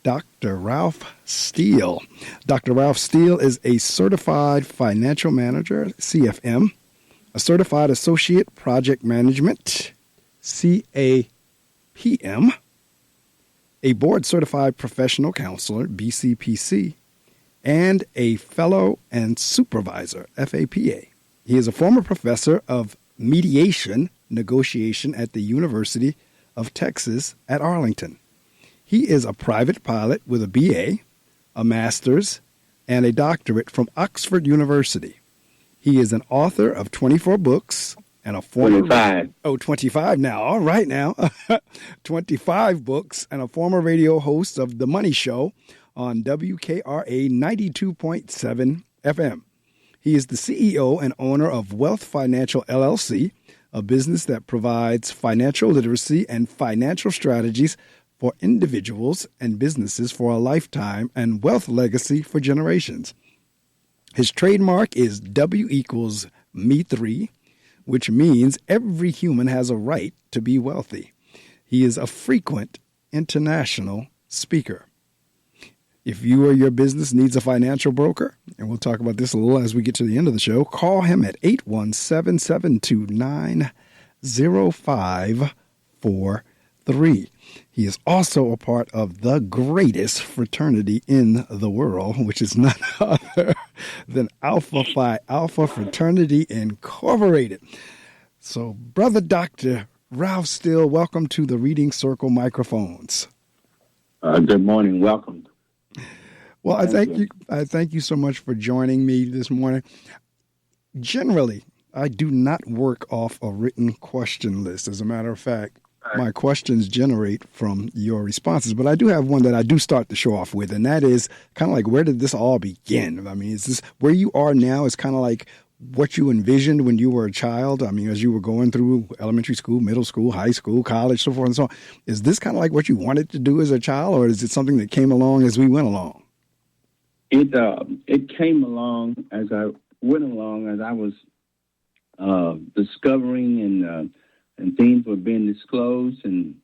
Dr. Ralph Steele. Dr. Ralph Steele is a certified financial manager, CFM, a certified associate project management, CAPM, a board certified professional counselor, BCPC, and a fellow and supervisor, FAPA. He is a former professor of mediation negotiation at the University of Texas at Arlington. He is a private pilot with a BA, a master's, and a doctorate from Oxford University. He is an author of 24 books and a former 25. 25 now. All right now. 25 books and a former radio host of The Money Show on WKRA 92.7 FM. He is the CEO and owner of Wealth Financial LLC, a business that provides financial literacy and financial strategies for individuals and businesses for a lifetime and wealth legacy for generations. His trademark is W equals me3, which means every human has a right to be wealthy. He is a frequent international speaker. If you or your business needs a financial broker, and we'll talk about this a little as we get to the end of the show, call him at 817-729-0543. He is also a part of the greatest fraternity in the world, which is none other than Alpha Phi Alpha Fraternity Incorporated. So, Brother Dr. Ralph Steele, welcome to the Reading Circle microphones. Good morning. Welcome. Well, I thank you so much for joining me this morning. Generally, I do not work off a written question list. As a matter of fact, my questions generate from your responses, but I do have one that I do start the show off with, and that is kind of like, where did this all begin? I mean, is this where you are now is kind of like what you envisioned when you were a child? I mean, as you were going through elementary school, middle school, high school, college, so forth and so on. Is this kind of like what you wanted to do as a child, or is it something that came along as we went along? It came along as I went along, as I was discovering and things were being disclosed, and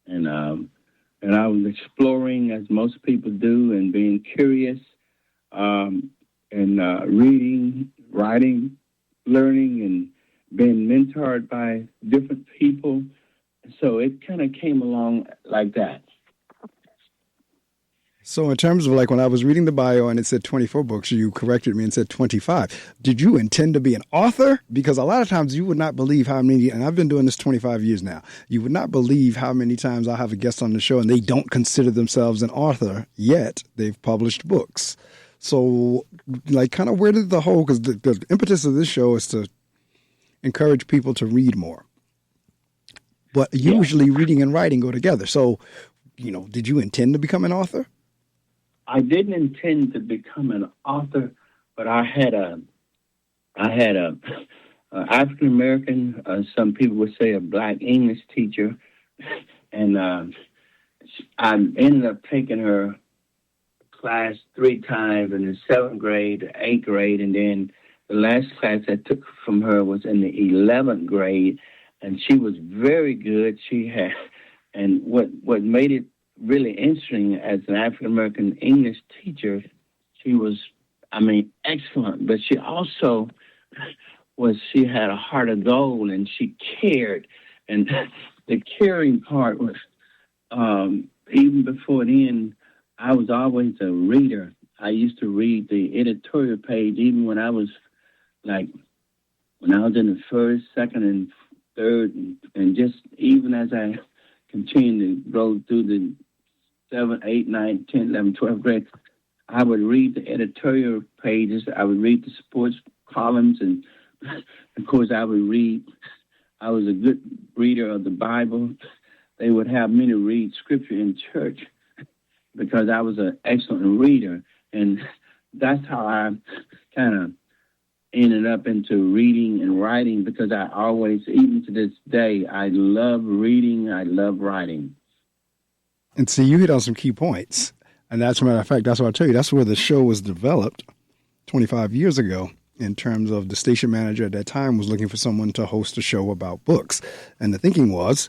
I was exploring as most people do, and being curious, and reading, writing, learning, and being mentored by different people. So it kind of came along like that. So in terms of like when I was reading the bio and it said 24 books, you corrected me and said 25. Did you intend to be an author? Because a lot of times you would not believe how many, and I've been doing this 25 years now, you would not believe how many times I have a guest on the show and they don't consider themselves an author, yet they've published books. So like kind of where did the whole, because the impetus of this show is to encourage people to read more. But usually reading and writing go together. So, did you intend to become an author? I didn't intend to become an author, but I had a African American, some people would say a black English teacher, and I ended up taking her class 3 times in the 7th grade, 8th grade, and then the last class I took from her was in the 11th grade, and she was very good. And what made it really interesting as an African-American English teacher, she was, excellent, but she also she had a heart of gold, and she cared. And the caring part was, even before then, I was always a reader. I used to read the editorial page, even when I was in the 1st, 2nd, and 3rd, and just even as I continued to go through the 7th, 8th, 9th, 10th, 11th, 12th grade, I would read the editorial pages. I would read the sports columns, and of course I would read. I was a good reader of the Bible. They would have me to read scripture in church because I was an excellent reader, and that's how I kind of ended up into reading and writing, because I always, even to this day, I love reading, I love writing. And see, you hit on some key points. And that's a matter of fact, that's what I'll tell you. That's where the show was developed 25 years ago, in terms of the station manager at that time was looking for someone to host a show about books. And the thinking was,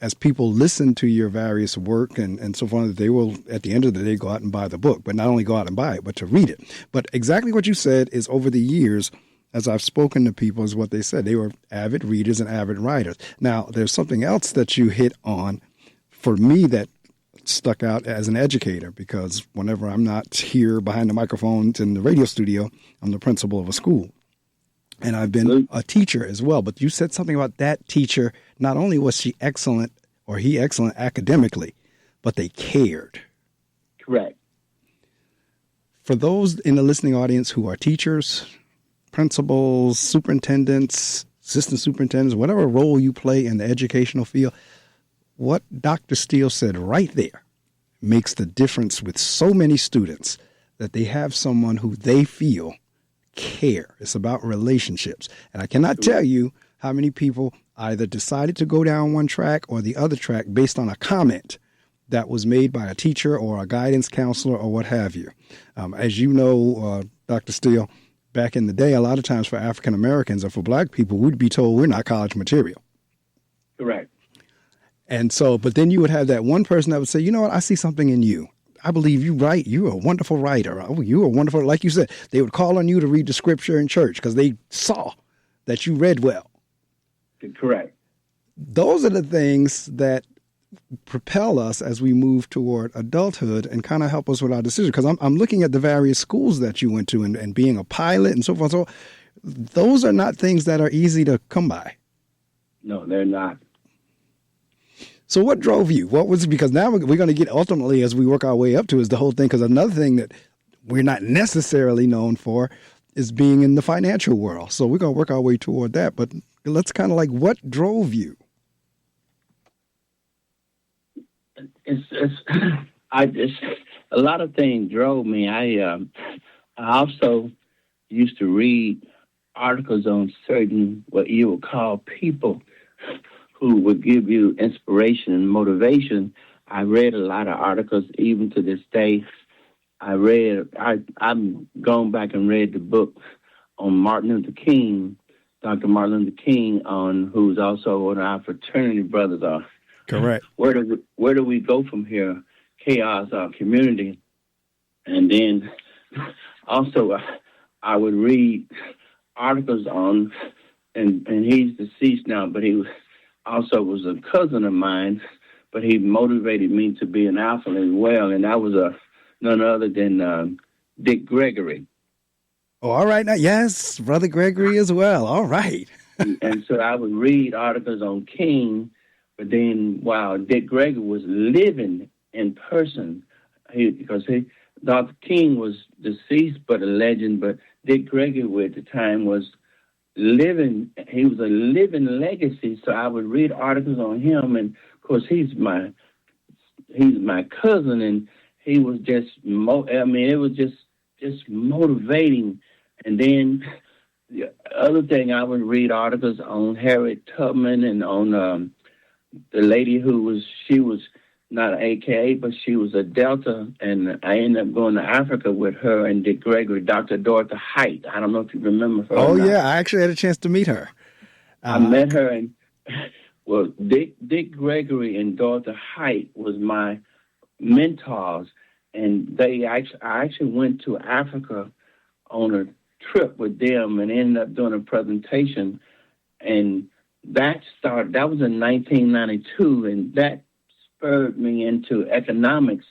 as people listen to your various work and so forth, they will, at the end of the day, go out and buy the book, but not only go out and buy it, but to read it. But exactly what you said is over the years, as I've spoken to people, is what they said. They were avid readers and avid writers. Now, there's something else that you hit on for me that stuck out as an educator, because whenever I'm not here behind the microphones in the radio studio, I'm the principal of a school. And I've been a teacher as well. But you said something about that teacher. Not only was she excellent or he excellent academically, but they cared. Correct. For those in the listening audience who are teachers, principals, superintendents, assistant superintendents, whatever role you play in the educational field, what Dr. Steele said right there makes the difference with so many students, that they have someone who they feel care. It's about relationships. And I cannot tell you how many people either decided to go down one track or the other track based on a comment that was made by a teacher or a guidance counselor or what have you. As you know, Dr. Steele, back in the day, a lot of times for African Americans or for black people, we'd be told we're not college material. Correct. And so, but then you would have that one person that would say, you know what, I see something in you. I believe you write. You're a wonderful writer. Oh, you're a wonderful, like you said, they would call on you to read the scripture in church because they saw that you read well. Correct. Those are the things that propel us as we move toward adulthood and kind of help us with our decision. Because I'm looking at the various schools that you went to and being a pilot and so forth. So those are not things that are easy to come by. No, they're not. So what drove you? What was it? Because now we're going to get ultimately, as we work our way up to, is the whole thing. Because another thing that we're not necessarily known for is being in the financial world. So we're going to work our way toward that. But let's kind of like, what drove you? A lot of things drove me. I also used to read articles on certain, what you would call people who would give you inspiration and motivation. I read a lot of articles, even to this day. I'm going back and read the book on Martin Luther King, Dr. Martin Luther King, on who's also one of our fraternity brothers. Correct. Where do we go from here? Chaos, our community. And then also I would read articles on, and he's deceased now, but he also was a cousin of mine, but he motivated me to be an athlete as well, and that was none other than Dick Gregory. Oh, all right. Now, yes, Brother Gregory as well. All right. And so I would read articles on King, but then while Dick Gregory was living in person, Dr. King was deceased but a legend, but Dick Gregory at the time was living. He was a living legacy. So I would read articles on him, and of course he's my cousin, and he was just it was just motivating. And then the other thing, I would read articles on Harriet Tubman and on the lady she was not an AKA, but she was a Delta, and I ended up going to Africa with her and Dick Gregory, Dr. Dorothy Height. I don't know if you remember her. Oh, yeah, I actually had a chance to meet her. I met her, and Dick Gregory and Dorothy Height was my mentors, and I actually went to Africa on a trip with them and ended up doing a presentation, and that was in 1992, and that spurred me into economics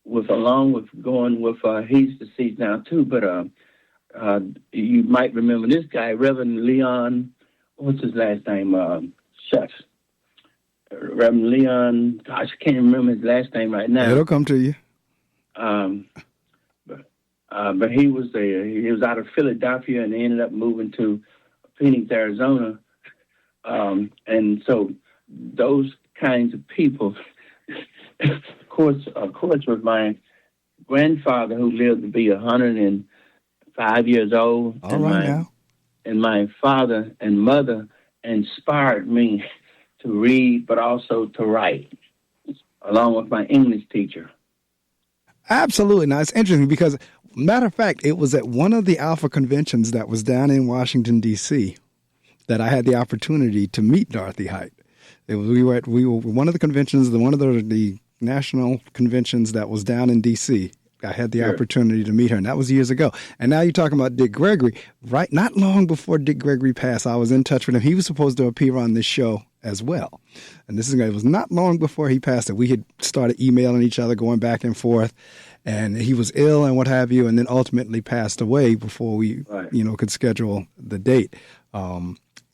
along with going with, he's deceased now too, but you might remember this guy, Reverend Leon, what's his last name? Reverend Leon, gosh, I can't remember his last name right now. It'll come to you. But he was out of Philadelphia and ended up moving to Phoenix, Arizona. And so those kinds of people, of course, with my grandfather who lived to be 105 years old. All right now. And my father and mother inspired me to read, but also to write, along with my English teacher. Absolutely. Now, it's interesting because, matter of fact, it was at one of the Alpha conventions that was down in Washington, D.C., that I had the opportunity to meet Dorothy Height. We were one of the conventions, one of the national conventions that was down in D.C. I had the opportunity to meet her, and that was years ago. And now you're talking about Dick Gregory. Right, not long before Dick Gregory passed, I was in touch with him. He was supposed to appear on this show as well. And it was not long before he passed that we had started emailing each other, going back and forth. And he was ill and what have you, and then ultimately passed away before we, could schedule the date.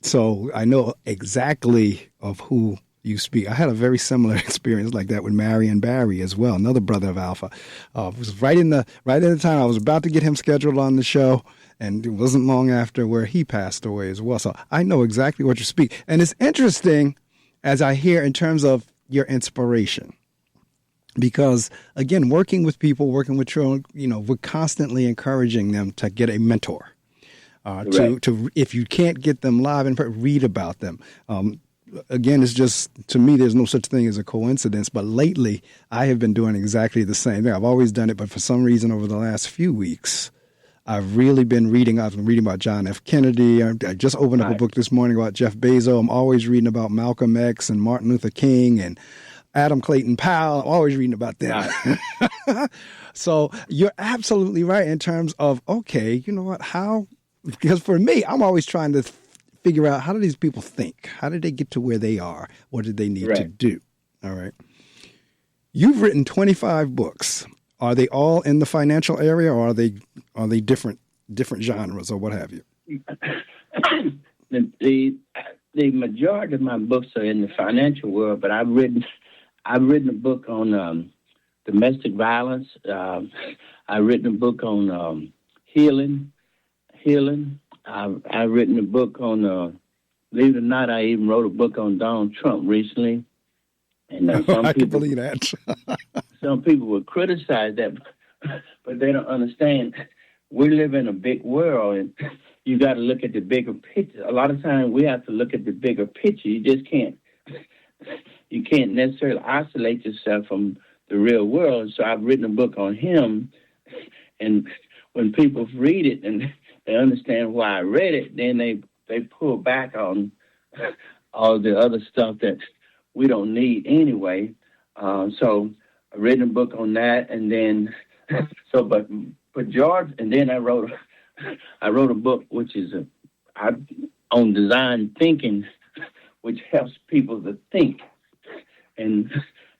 So I know exactly of who you speak. I had a very similar experience like that with Marion Barry as well, another brother of Alpha. It was right at the time I was about to get him scheduled on the show, and it wasn't long after where he passed away as well. So I know exactly what you speak. And it's interesting as I hear in terms of your inspiration. Because, again, working with people, working with children, we're constantly encouraging them to get a mentor. To if you can't get them live and read about them. Again, it's just, to me, there's no such thing as a coincidence. But lately, I have been doing exactly the same thing. I've always done it, but for some reason over the last few weeks, I've really been reading. I've been reading about John F. Kennedy. I just opened up a book this morning about Jeff Bezos. I'm always reading about Malcolm X and Martin Luther King and Adam Clayton Powell. I'm always reading about them. So you're absolutely right in terms of, okay, you know what, because for me, I'm always trying to figure out, how do these people think? How did they get to where they are? What did they need to do? All right. You've written 25 books. Are they all in the financial area, or are they different genres or what have you? The majority of my books are in the financial world, but I've written a book on domestic violence. I've written a book on healing. I've written a book on, believe it or not, I even wrote a book on Donald Trump recently. And I can believe that. Some people will criticize that, but they don't understand. We live in a big world, and you got to look at the bigger picture. A lot of times we have to look at the bigger picture. You just can't. You can't necessarily isolate yourself from the real world. So I've written a book on him, and when people read it and they understand why I read it, then they pull back on all the other stuff that we don't need anyway. So I've written a book on that, and then but George, and then I wrote a book which is on design thinking, which helps people to think, and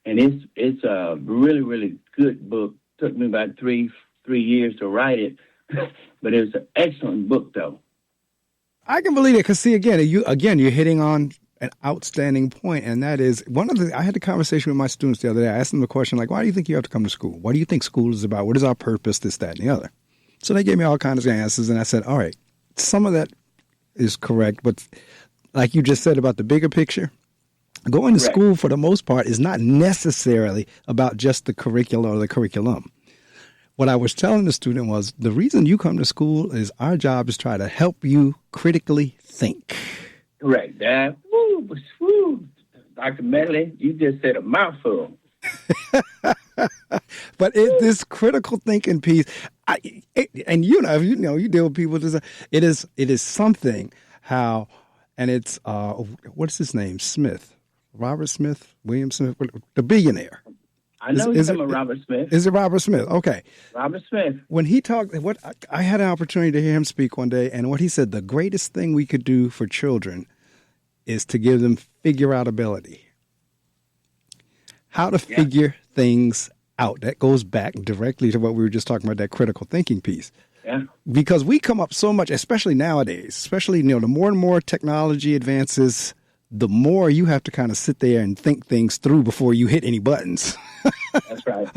it's a really, really good book. Took me about three years to write it, but it was an excellent book, though. I can believe it, because see, you're hitting on an outstanding point, and that is I had a conversation with my students the other day. I asked them the question, like, why do you think you have to come to school? What do you think school is about? What is our purpose, this, that, and the other? So they gave me all kinds of answers, and I said, all right, some of that is correct, but like you just said about the bigger picture, going to school for the most part is not necessarily about just the curricula or the curriculum. What I was telling the student was, the reason you come to school is our job is try to help you critically think. Correct. Woo. Dr. Medley, you just said a mouthful. But this critical thinking piece, you deal with people. It is something how, and it's what's his name? Smith, Robert Smith, William Smith, the billionaire. I know he's talking about Robert Smith. Is it Robert Smith? Okay. Robert Smith. When he talked, I had an opportunity to hear him speak one day, and what he said, the greatest thing we could do for children is to give them figure-out ability. How to figure things out. That goes back directly to what we were just talking about, that critical thinking piece. Yeah. Because we come up so much, especially nowadays, the more and more technology advances, the more you have to kind of sit there and think things through before you hit any buttons. That's right.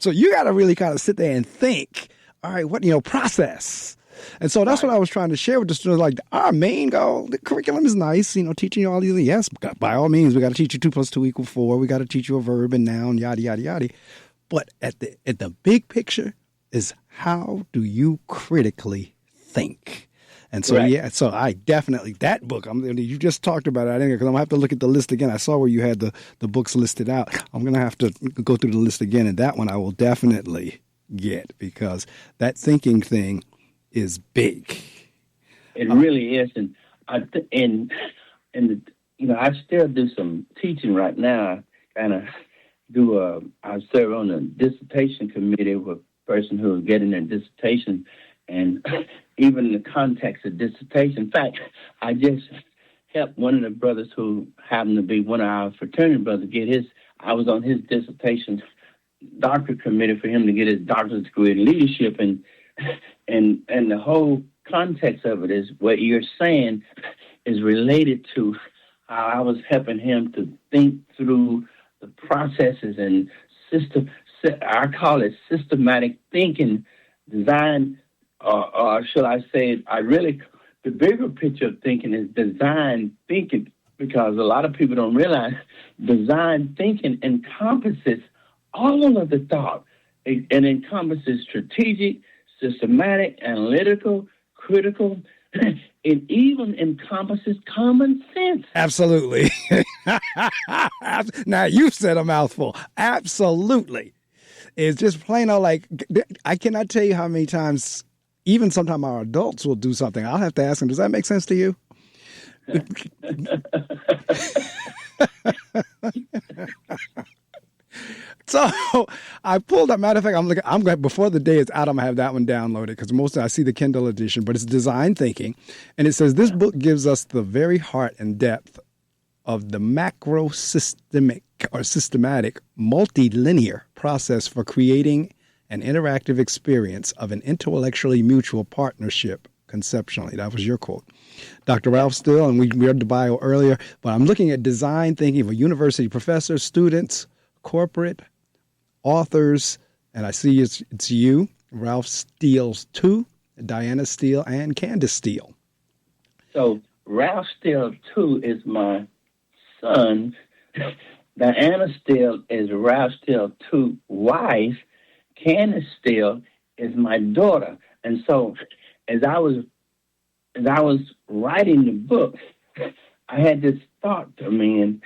So you got to really kind of sit there and think, all right, process. And so that's what I was trying to share with the students. Like, our main goal, the curriculum is nice, teaching you all these things. Yes, by all means, we got to teach you 2 + 2 = 4. We got to teach you a verb and noun, yada, yada, yada. But at the big picture is, how do you critically think? And so, so I definitely, that book, you just talked about it, because I'm going to have to look at the list again. I saw where you had the books listed out. I'm going to have to go through the list again, and that one I will definitely get, because that thinking thing is big. It really is. And I still do some teaching right now. Kind of I serve on a dissertation committee with a person who is getting their dissertation, and even in the context of dissertation. In fact, I just helped one of the brothers who happened to be one of our fraternity brothers I was on his dissertation doctorate committee for him to get his doctorate degree in leadership, and the whole context of it is what you're saying is related to how I was helping him to think through the processes and system. I call it systematic thinking, design, or shall I say, the bigger picture of thinking is design thinking, because a lot of people don't realize design thinking encompasses all of the thought. It encompasses strategic, systematic, analytical, critical. It even encompasses common sense. Absolutely. Now, you've said a mouthful. Absolutely. It's just plain old, like, I cannot tell you how many times, even sometimes our adults will do something. I'll have to ask them, does that make sense to you? So I pulled up. Matter of fact, I'm glad before the day is out, I'm gonna have that one downloaded, because most I see the Kindle edition, but it's design thinking, and it says this book gives us the very heart and depth of the macro systematic multilinear process for creating an interactive experience of an intellectually mutual partnership conceptually. That was your quote. Dr. Ralph Steele, and we read the bio earlier, but I'm looking at design thinking for university professors, students, corporate, authors, and I see it's you, Ralph Steele's two, Diana Steele and Candace Steele. So Ralph Steele, too, is my son. Diana Steele is Ralph Steele, too, wife. Candace Steele is my daughter. And so as I was writing the book, I had this thought to me, and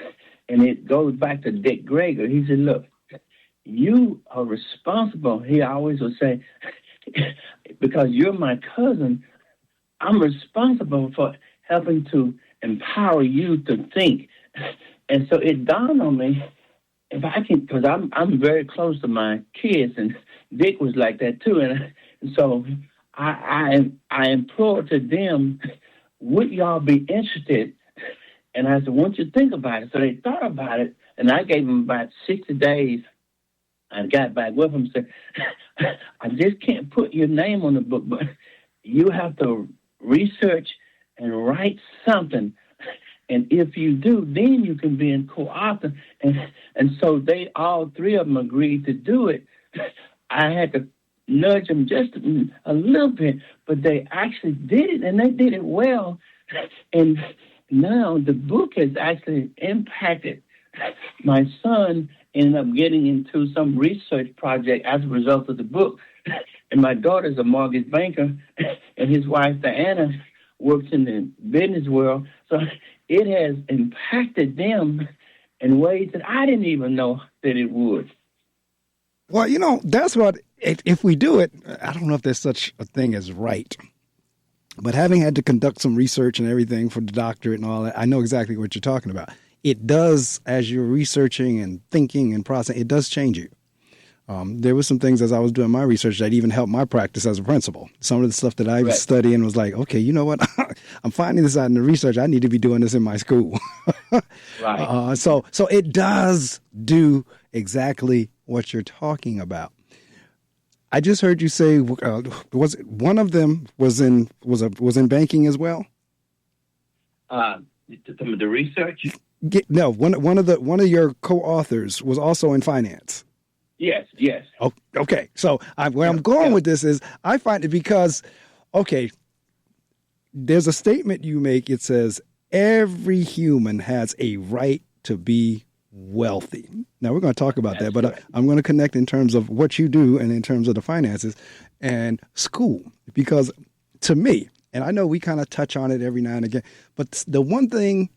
it goes back to Dick Greger. He said, look, you are responsible. He always would say, because you're my cousin, I'm responsible for helping to empower you to think. And so it dawned on me, if I can, because I'm very close to my kids, and Dick was like that too. And so I implored to them, would y'all be interested? And I said, won't you think about it? So they thought about it, and I gave them about 60 days. I got back with them and said, I just can't put your name on the book, but you have to research and write something. And if you do, then you can be in co-author. And so they, all three of them, agreed to do it. I had to nudge them just a little bit, but they actually did it, and they did it well. And now the book has actually impacted. My son ended up getting into some research project as a result of the book. And my daughter's a mortgage banker, and his wife, Diana, works in the business world. So it has impacted them in ways that I didn't even know that it would. Well, that's what, if we do it, I don't know if there's such a thing as right. But having had to conduct some research and everything for the doctorate and all that, I know exactly what you're talking about. It does, as you're researching and thinking and processing, it does change you. There were some things as I was doing my research that even helped my practice as a principal. Some of the stuff that I was studying was like, okay, you know what? I'm finding this out in the research. I need to be doing this in my school. Right. So it does do exactly what you're talking about. I just heard you say, was one of them was in banking as well? The research? No, one of your co-authors was also in finance. Yes. Oh, okay. So where I'm going with this is I find it because, okay, there's a statement you make. It says every human has a right to be wealthy. Now we're going to talk about that, but I'm going to connect in terms of what you do and in terms of the finances and school, because to me, and I know we kind of touch on it every now and again, but the one thing,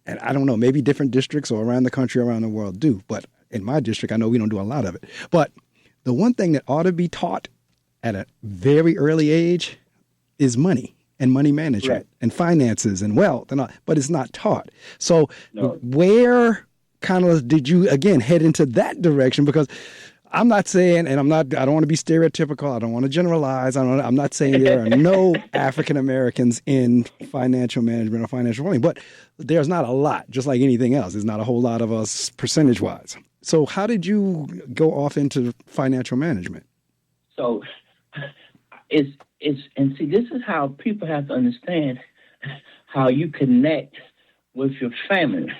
and I don't know, maybe different districts or around the country, around the world do, but in my district, I know we don't do a lot of it. But the one thing that ought to be taught at a very early age is money and money management and finances and wealth and all, but it's not taught. So where kind of did you again head into that direction? Because I'm not saying, and I don't want to be stereotypical. I don't want to generalize. I'm not saying there are no African Americans in financial management or financial planning, but there's not a lot, just like anything else. There's not a whole lot of us percentage wise. So how did you go off into financial management? So and see, this is how people have to understand how you connect with your family.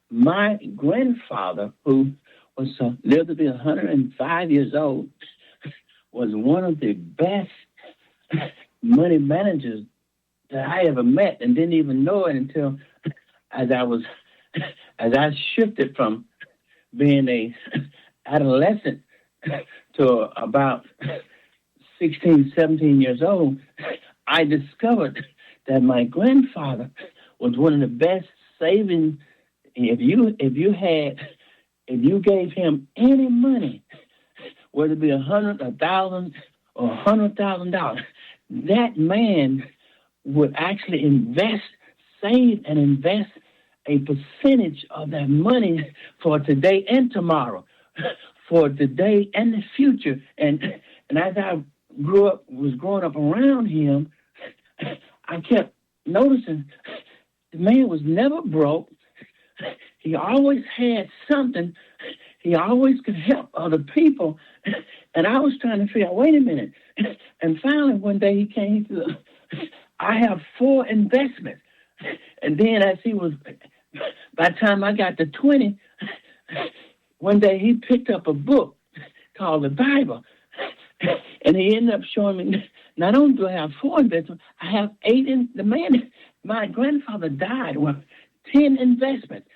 My grandfather, who lived to be 105 years old, was one of the best money managers that I ever met, and didn't even know it until as I shifted from being a adolescent to about 16, 17 years old. I discovered that my grandfather was one of the best saving. If you gave him any money, whether it be $100, $1,000, or $100,000, that man would actually save and invest a percentage of that money for today and tomorrow, for today and the future. And as I was growing up around him, I kept noticing the man was never broke. He always had something. He always could help other people. And I was trying to figure out, wait a minute. And finally, one day he came to, I have 4 investments. And then by the time I got to 20, one day he picked up a book called the Bible. And he ended up showing me, not only do I have 4 investments, I have 8 my grandfather died with 10 investments.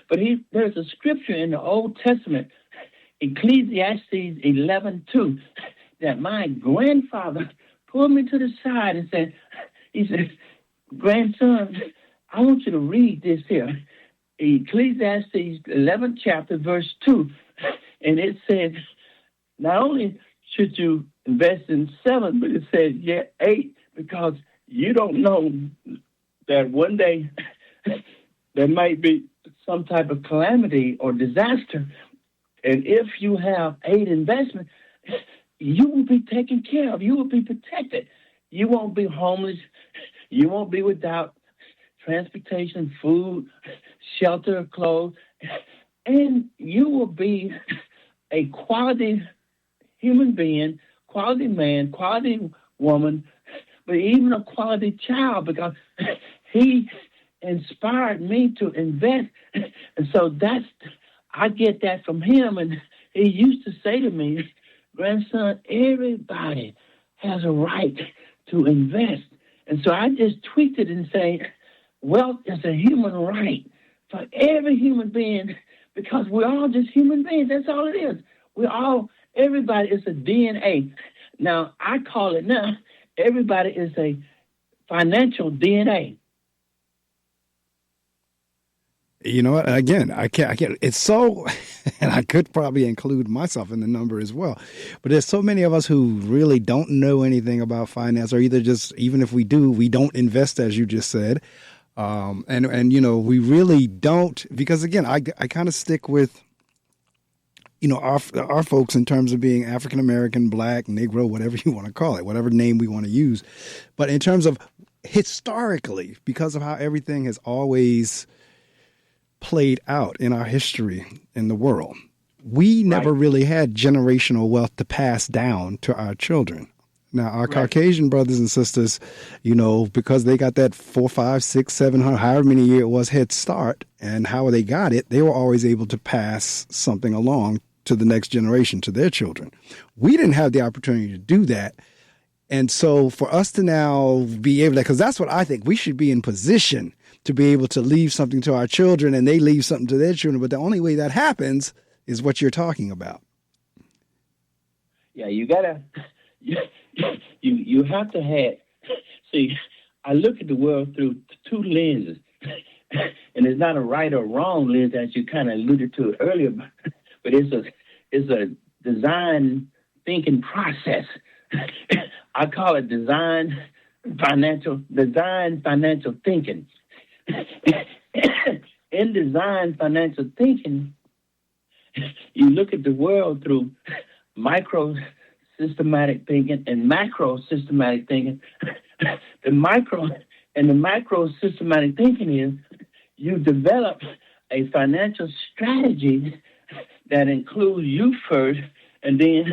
But there's a scripture in the Old Testament, Ecclesiastes 11:2, that my grandfather pulled me to the side and said, grandson, I want you to read this here. Ecclesiastes 11th chapter, verse 2. And it said, not only should you invest in 7, but it said, 8, because you don't know that one day there might be some type of calamity or disaster. And if you have 8 investments, you will be taken care of. You will be protected. You won't be homeless. You won't be without transportation, food, shelter, clothes. And you will be a quality human being, quality man, quality woman, but even a quality child, because he inspired me to invest. And so I get that from him. And he used to say to me, grandson, everybody has a right to invest. And so I just tweaked it and say, wealth is a human right for every human being, because we're all just human beings. That's all it is. Everybody is a DNA. Now, I call it now, everybody is a financial DNA. You know what? Again, I can't. It's so, and I could probably include myself in the number as well. But there's so many of us who really don't know anything about finance, or either just, even if we do, we don't invest, as you just said. And you know, we really don't, because again, I kind of stick with, you know, our folks in terms of being African American, Black, Negro, whatever you want to call it, whatever name we want to use. But in terms of historically, because of how everything has always played out in our history in the world, we never really had generational wealth to pass down to our children. Now, our Caucasian brothers and sisters, you know, because they got that 400, 500, 600, 700, however many year it was head start, and how they got it, they were always able to pass something along to the next generation, to their children. We didn't have the opportunity to do that. And so for us to now be able to, because that's what I think, we should be in position to be able to leave something to our children and they leave something to their children. But the only way that happens is what you're talking about. Yeah, you have to have, see, I look at the world through 2 lenses, and it's not a right or wrong lens, as you kind of alluded to earlier, but it's a design thinking process. I call it design financial thinking. In design financial thinking, you look at the world through micro systematic thinking and macro systematic thinking. The macro systematic thinking is you develop a financial strategy that includes you first, and then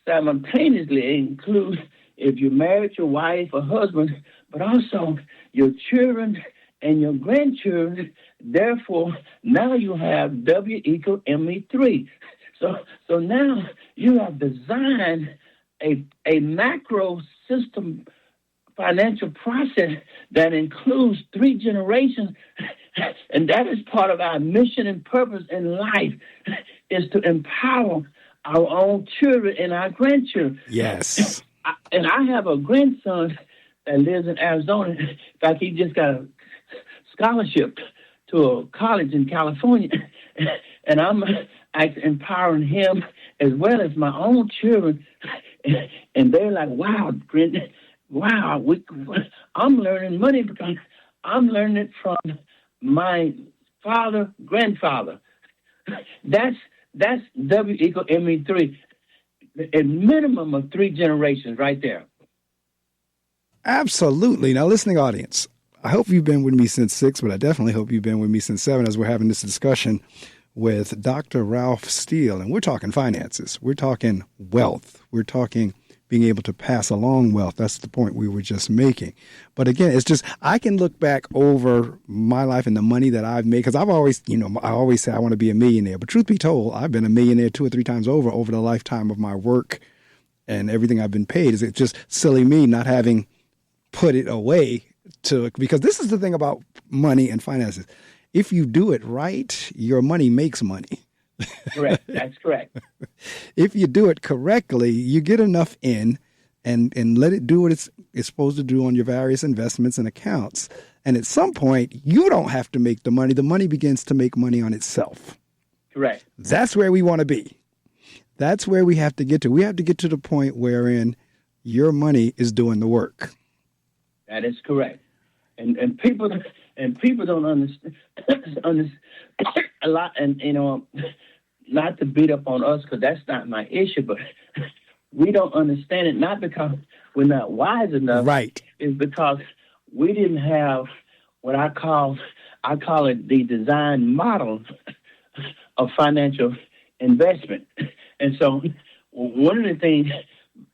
simultaneously includes if you're married, your wife or husband, but also your children and your grandchildren. Therefore, now you have W equal ME3. So now you have designed a macro system financial process that includes 3 generations, and that is part of our mission and purpose in life, is to empower our own children and our grandchildren. Yes. And I have a grandson that lives in Arizona. In fact, he just got a scholarship to a college in California, and I'm empowering him as well as my own children. And they're like, wow, I'm learning money because I'm learning it from my grandfather. That's W equal ME3. A minimum of 3 generations right there. Absolutely. Now, listening audience, I hope you've been with me since 6, but I definitely hope you've been with me since 7 as we're having this discussion with Dr. Ralph Steele. And we're talking finances. We're talking wealth. We're talking being able to pass along wealth. That's the point we were just making. But again, it's just, I can look back over my life and the money that I've made, because I've always, I always say I want to be a millionaire. But truth be told, I've been a millionaire 2 or 3 times over the lifetime of my work and everything I've been paid. It's just silly me not having put it away because this is the thing about money and finances. If you do it right, your money makes money. Correct. That's correct. If you do it correctly, you get enough in and let it do what it's supposed to do on your various investments and accounts. And at some point, you don't have to make the money. The money begins to make money on itself. Correct. That's where we want to be. That's where we have to get to. We have to get to the point wherein your money is doing the work. That is correct. And people don't understand a lot. And not to beat up on us, because that's not my issue, but we don't understand it, not because we're not wise enough. Right. It's because we didn't have what I call it the design model of financial investment. And so one of the things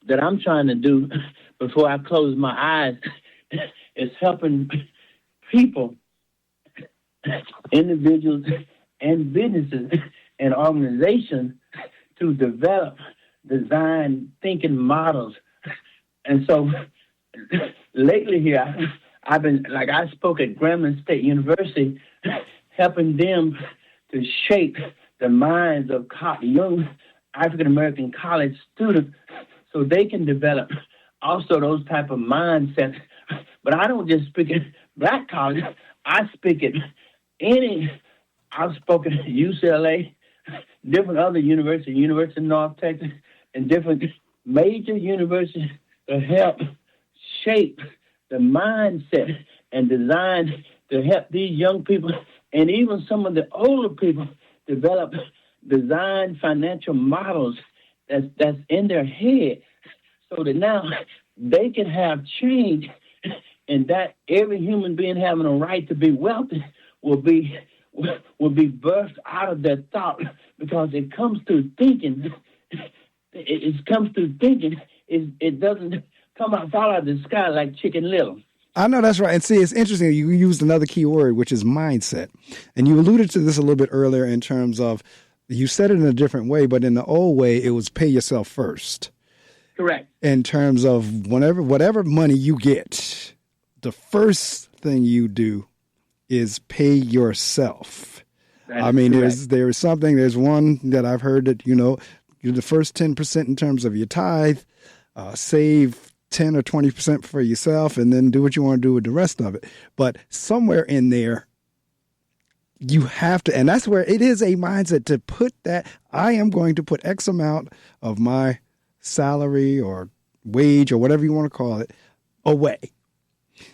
that I'm trying to do before I close my eyes is helping people, individuals and businesses and organizations to develop design thinking models. And so lately here, I've been, like I spoke at Grambling State University, helping them to shape the minds of young African-American college students so they can develop also those type of mindsets. But I don't just speak at black college. I speak at I've spoken at UCLA, different other universities, University of North Texas, and different major universities to help shape the mindset and design to help these young people and even some of the older people develop design financial models that's in their head so that now they can have change, and that every human being having a right to be wealthy will be birthed out of their thought, because it comes through thinking. It comes through thinking. It doesn't fall out of the sky like Chicken Little. I know that's right. And see, it's interesting. You used another key word, which is mindset. And you alluded to this a little bit earlier in terms of, you said it in a different way, but in the old way, it was pay yourself first. Correct. In terms of whatever money you get, the first thing you do is pay yourself. I mean, there's one that I've heard that, you're the first 10% in terms of your tithe, save 10 or 20% for yourself, and then do what you want to do with the rest of it. But somewhere in there, you have to, and that's where it is a mindset to put that, I am going to put X amount of my salary or wage or whatever you want to call it away.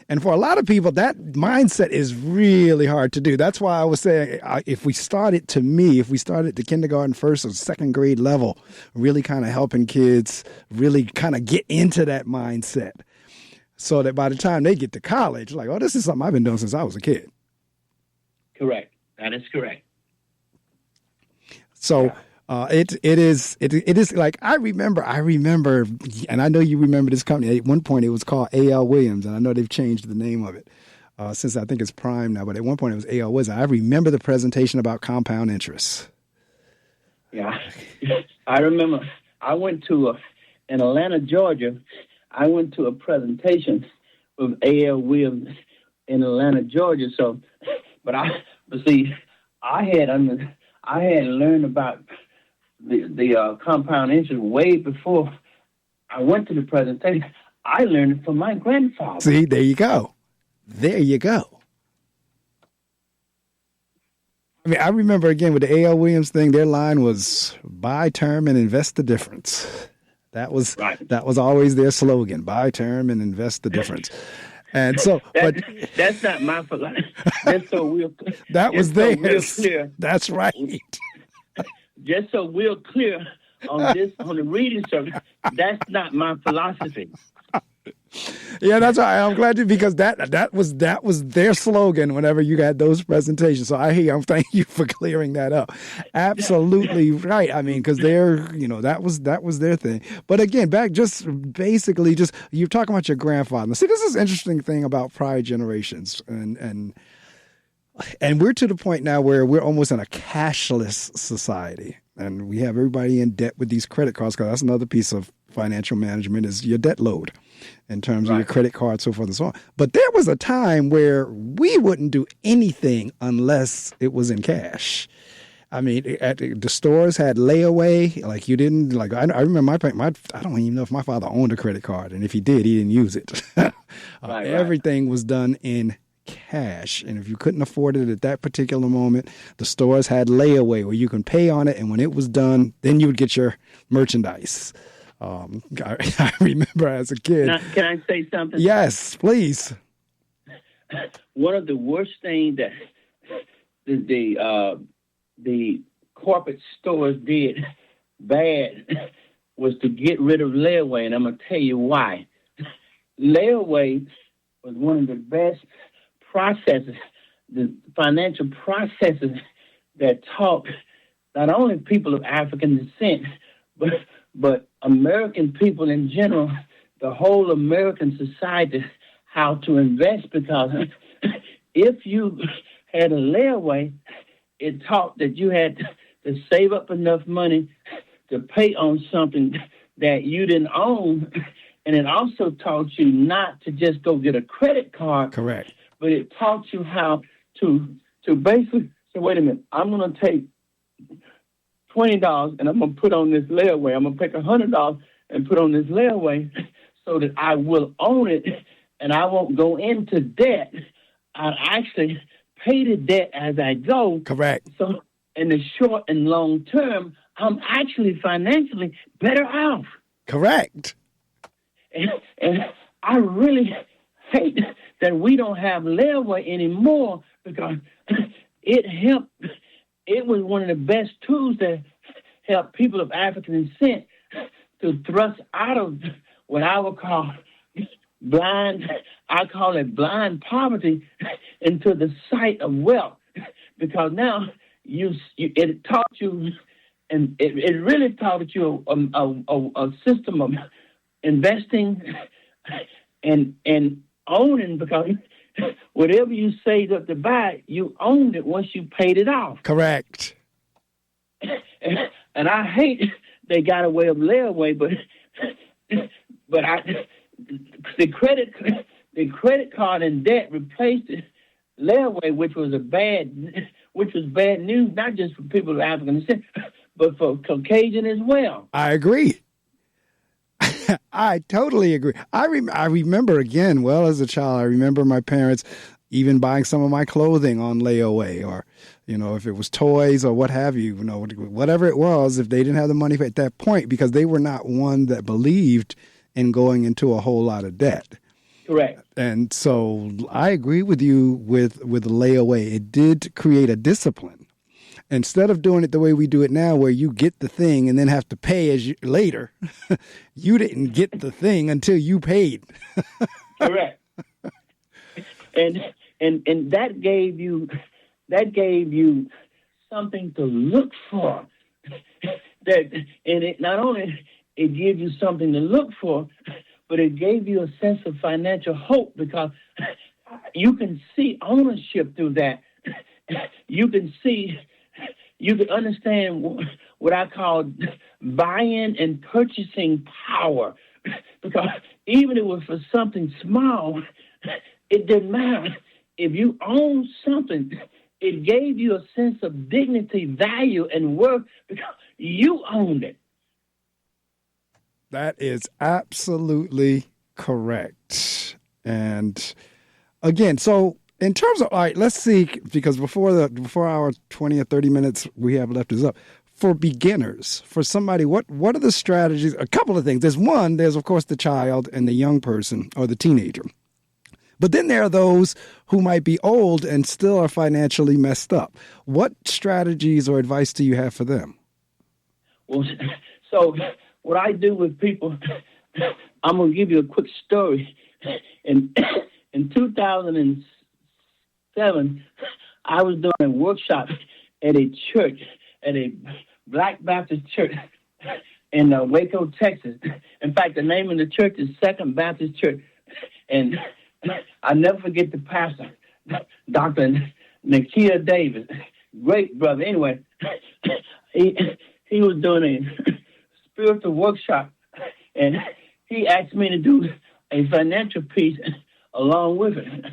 And for a lot of people, that mindset is really hard to do. That's why I was saying, if we started the kindergarten, first or second grade level, really kind of helping kids really kind of get into that mindset so that by the time they get to college, like, oh, this is something I've been doing since I was a kid. Correct. That is correct. So Yeah. It is like, I remember, and I know you remember this company. At one point, it was called A.L. Williams, and I know they've changed the name of it since I think it's Prime now. But at one point, it was A.L. Williams. I remember the presentation about compound interest. Yeah, I remember. I went to in Atlanta, Georgia. I went to a presentation with A.L. Williams in Atlanta, Georgia. So, but see, I had learned about the compound interest way before I went to the presentation. I learned it from my grandfather. See, there you go. There you go. I mean, I remember again with the A.L. Williams thing, their line was buy term and invest the difference. That was right. That was always their slogan: buy term and invest the difference. And so, that's not my philosophy. That's so real. That was theirs. That's right. Just so we're clear on the reading service, that's not my philosophy. Yeah, that's right. I'm glad you, because that was their slogan whenever you had those presentations. So thank you for clearing that up. Absolutely right. I mean, because that was their thing. But again, basically you're talking about your grandfather. See, this is an interesting thing about prior generations, and we're to the point now where we're almost in a cashless society, and we have everybody in debt with these credit cards, because that's another piece of financial management is your debt load in terms of your credit card, so forth and so on. But there was a time where we wouldn't do anything unless it was in cash. I mean, the stores had layaway. Like you didn't like. I remember I don't even know if my father owned a credit card, and if he did, he didn't use it. Everything was done in cash, and if you couldn't afford it at that particular moment, the stores had layaway where you can pay on it, and when it was done, then you would get your merchandise. I remember as a kid. Can I say something? Yes, please. One of the worst things that the corporate stores did bad was to get rid of layaway, and I'm going to tell you why. Layaway was one of the best processes, the financial processes that taught not only people of African descent, but American people in general, the whole American society, how to invest. Because if you had a layaway, it taught that you had to save up enough money to pay on something that you didn't own. And it also taught you not to just go get a credit card. Correct. But it taught you how to basically say, wait a minute, I'm going to take $20 and I'm going to put on this layaway. I'm going to take $100 and put on this layaway so that I will own it and I won't go into debt. I'll actually pay the debt as I go. Correct. So in the short and long term, I'm actually financially better off. Correct. And I really hate that we don't have layaway anymore, because it helped. It was one of the best tools that helped people of African descent to thrust out of what I would call blind poverty into the sight of wealth. Because now it taught you, and it really taught you a system of investing and owning, because whatever you saved up to buy, you owned it once you paid it off. Correct. And I hate they got away with layaway, but the credit card and debt replaced it. Layaway, which was bad news, not just for people of African descent, but for Caucasian as well. I agree. I totally agree. I remember, again, well, as a child, I remember my parents even buying some of my clothing on layaway, or, if it was toys or what have you, whatever it was, if they didn't have the money at that point, because they were not one that believed in going into a whole lot of debt. Correct. And so I agree with you with the layaway. It did create a discipline. Instead of doing it the way we do it now, where you get the thing and then have to pay later, you didn't get the thing until you paid. Correct. And that gave you something to look for. It not only it gave you something to look for, but it gave you a sense of financial hope, because you can see ownership through that. You can understand what I call buying and purchasing power, because even if it was for something small, it didn't matter. If you own something, it gave you a sense of dignity, value, and worth because you owned it. That is absolutely correct. And again, so in terms of, all right, let's see, because before our 20 or 30 minutes we have left is up, for beginners, for somebody, what are the strategies? A couple of things. There's of course the child and the young person or the teenager. But then there are those who might be old and still are financially messed up. What strategies or advice do you have for them? Well, so what I do with people, I'm going to give you a quick story. In 2007, I was doing a workshop at a church, at a Black Baptist church in Waco, Texas. In fact, the name of the church is Second Baptist Church. And I never forget the pastor, Dr. Nakia Davis, great brother. Anyway, he was doing a spiritual workshop, and he asked me to do a financial piece along with it.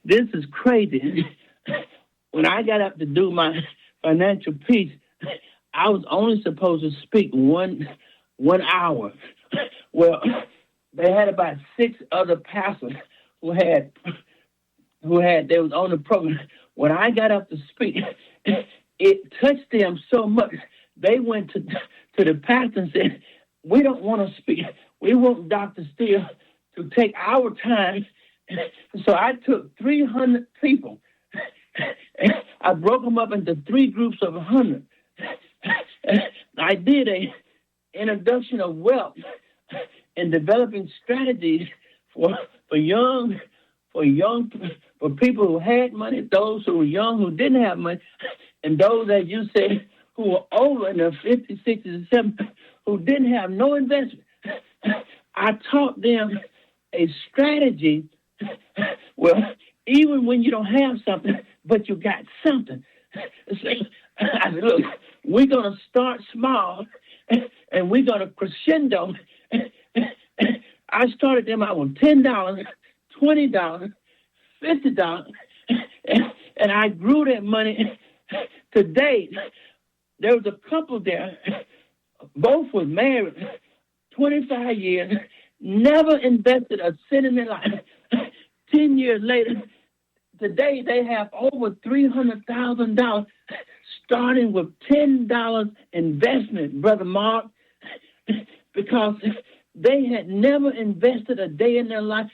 This is crazy. When I got up to do my financial piece, I was only supposed to speak one hour. Well, they had about 6 other pastors who they was on the program. When I got up to speak, it touched them so much. They went to the pastor and said, "We don't want to speak. We want Dr. Steele to take our time." So I took 300 people. I broke them up into 3 groups of 100. I did a introduction of wealth and developing strategies for people who had money, those who were young who didn't have money, and those, as you say, who were over in their 50s, 60s, and 70s, who didn't have no investment. I taught them a strategy. Well, even when you don't have something, but you got something. So I said, look, we're going to start small, and we're going to crescendo. I started them out with $10, $20, $50, and I grew that money. Today, there was a couple there, both were married, 25 years, never invested a cent in their life. 10 years later, today they have over $300,000, starting with $10 investment, Brother Mark, because they had never invested a day in their life,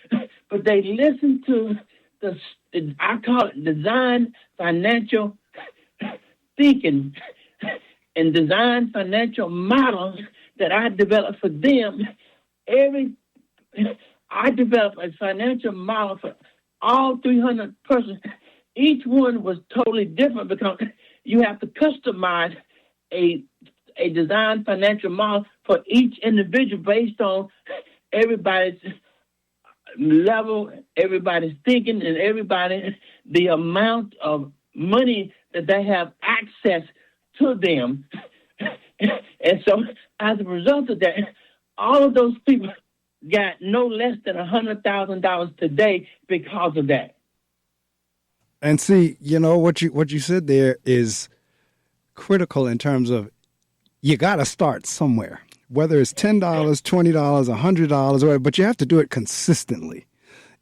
but they listened to I call it design financial thinking and design financial models that I developed for them. I developed a financial model for all 300 persons. Each one was totally different because you have to customize a design financial model for each individual based on everybody's level, everybody's thinking, and the amount of money that they have access to them. And so as a result of that, all of those people got no less than $100,000 today because of that. And see, what you said there is critical in terms of you got to start somewhere, whether it's $10, $20, $100, whatever, but you have to do it consistently.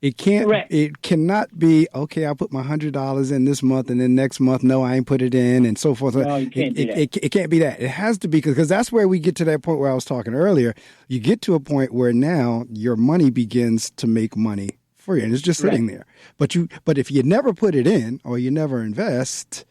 It can't. Correct. It cannot be. Okay, I'll put my $100 in this month, and then next month, no, I ain't put it in, and so forth. No, you can't do that. It can't be that. It has to be because that's where we get to that point where I was talking earlier. You get to a point where now your money begins to make money for you, and it's just sitting there. But if you never put it in or you never invest,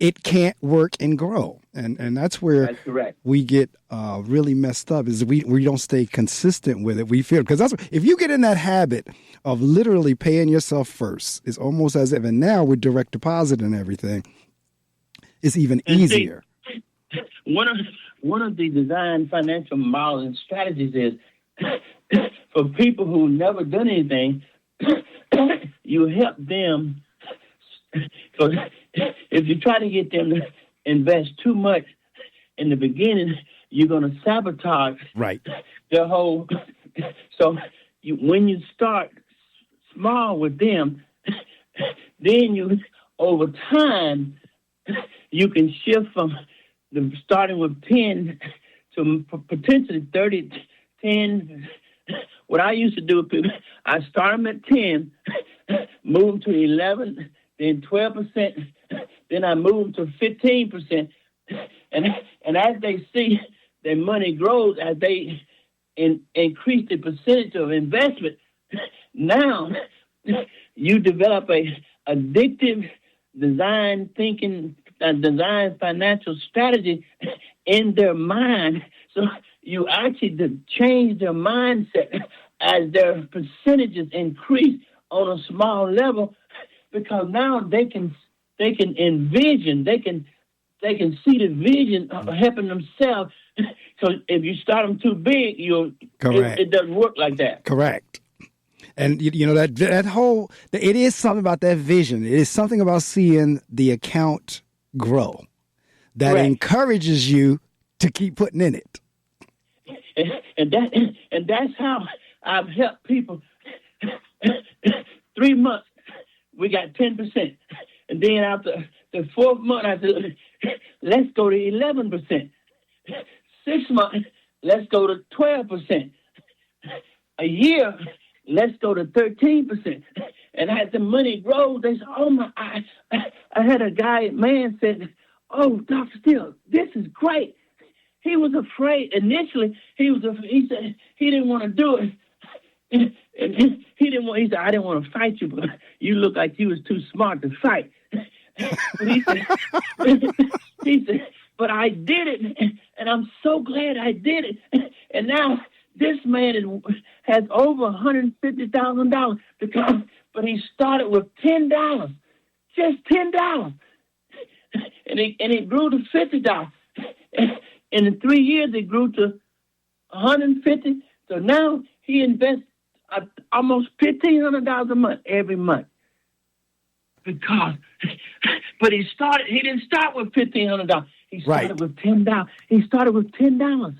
it can't work and grow. And that's where That's correct. we get really messed up is we don't stay consistent with it. We feel because if you get in that habit of literally paying yourself first, it's almost as if, and now with direct deposit and everything, it's even easier. See, one of the design financial models and strategies is for people who never done anything, you help them. So if you try to get them to invest too much in the beginning, you're going to sabotage their whole. So when you start small with them, then you, over time, you can shift from starting with 10 to potentially 30, 10. What I used to do with people, I start them at 10, move them to 11, then 12%, then I move them to 15%. And as they see their money grows, as they increase the percentage of investment, now you develop a addictive design thinking, design financial strategy in their mind. So you actually change their mindset as their percentages increase on a small level, because now they can envision, they can see the vision of helping themselves. So if you start them too big, it doesn't work like that. Correct. And you know that whole, it is something about that vision. It is something about seeing the account grow that encourages you to keep putting in it. And that's how I've helped people. 3 months, we got 10%, and then after the fourth month, I said, let's go to 11%. 6 months, let's go to 12%. A year, let's go to 13%. And as the money grows, they say, oh my, I had a man said, oh, Dr. Steele, this is great. He was afraid. Initially, he said he didn't want to do it. And he said, I didn't want to fight you, but you look like you was too smart to fight. But he said, but I did it, and I'm so glad I did it. And now this man has over $150,000 to come, but he started with $10, just $10, and it grew to $50. And in 3 years, it grew to $150. So now he invests almost $1,500 a month every month. But he didn't start with $1,500. He started with $10. He started with $10.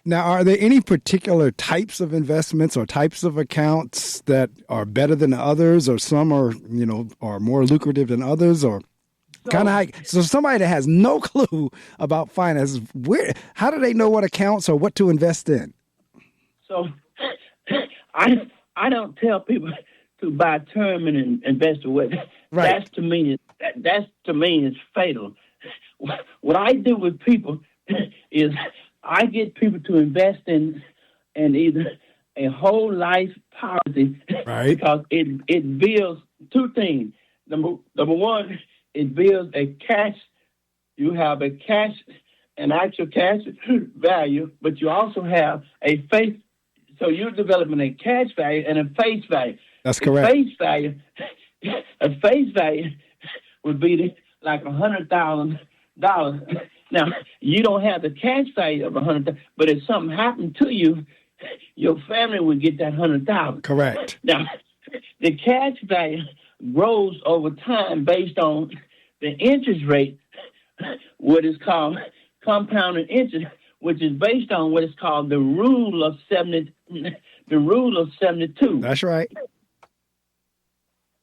Now, are there any particular types of investments or types of accounts that are better than others, or some are more lucrative than others, or so somebody that has no clue about finances, how do they know what accounts or what to invest in? So I don't tell people to buy term and invest away. That's to me is fatal. What I do with people is I get people to invest in either a whole life policy, because it builds two things. Number one, it builds a cash. You have an actual cash value, but you also have a face. So you're developing a cash value and a face value. That's correct. A face value would be like $100,000. Now you don't have the cash value of $100,000, but if something happened to you, your family would get that $100,000. Correct. Now the cash value grows over time based on the interest rate, what is called compounded interest, which is based on what is called the rule of 70. The rule of 72. That's right.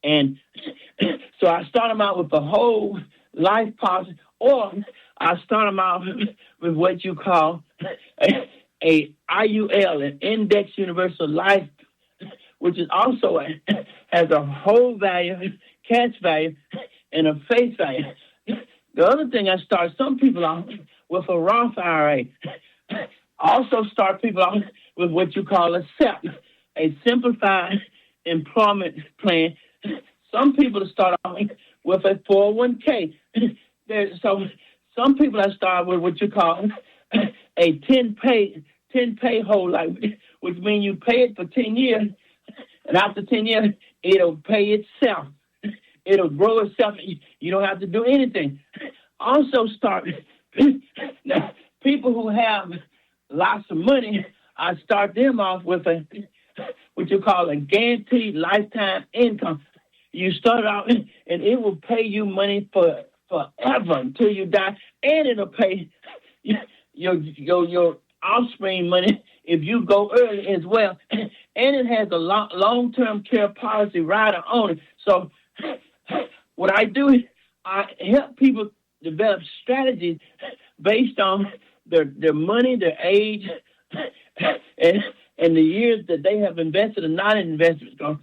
And so I start them out with the whole life policy, or I start them out with what you call a IUL, an Index Universal Life, which is also has a whole value, cash value, and a face value. The other thing I start some people off with a Roth IRA. Also start people off with what you call a SEP, a simplified employment plan. Some people start off with a 401k. So some people I start with what you call a 10 pay whole life, which means you pay it for 10 years, and after 10 years, it'll pay itself. It'll grow itself. You don't have to do anything. Also start, now, people who have lots of money, I start them off with what you call a guaranteed lifetime income. You start out, and it will pay you money forever until you die, and it'll pay your offspring money if you go early as well. And it has a long-term care policy rider on it. So what I do is I help people develop strategies based on their money, their age, and the years that they have invested or not invested. So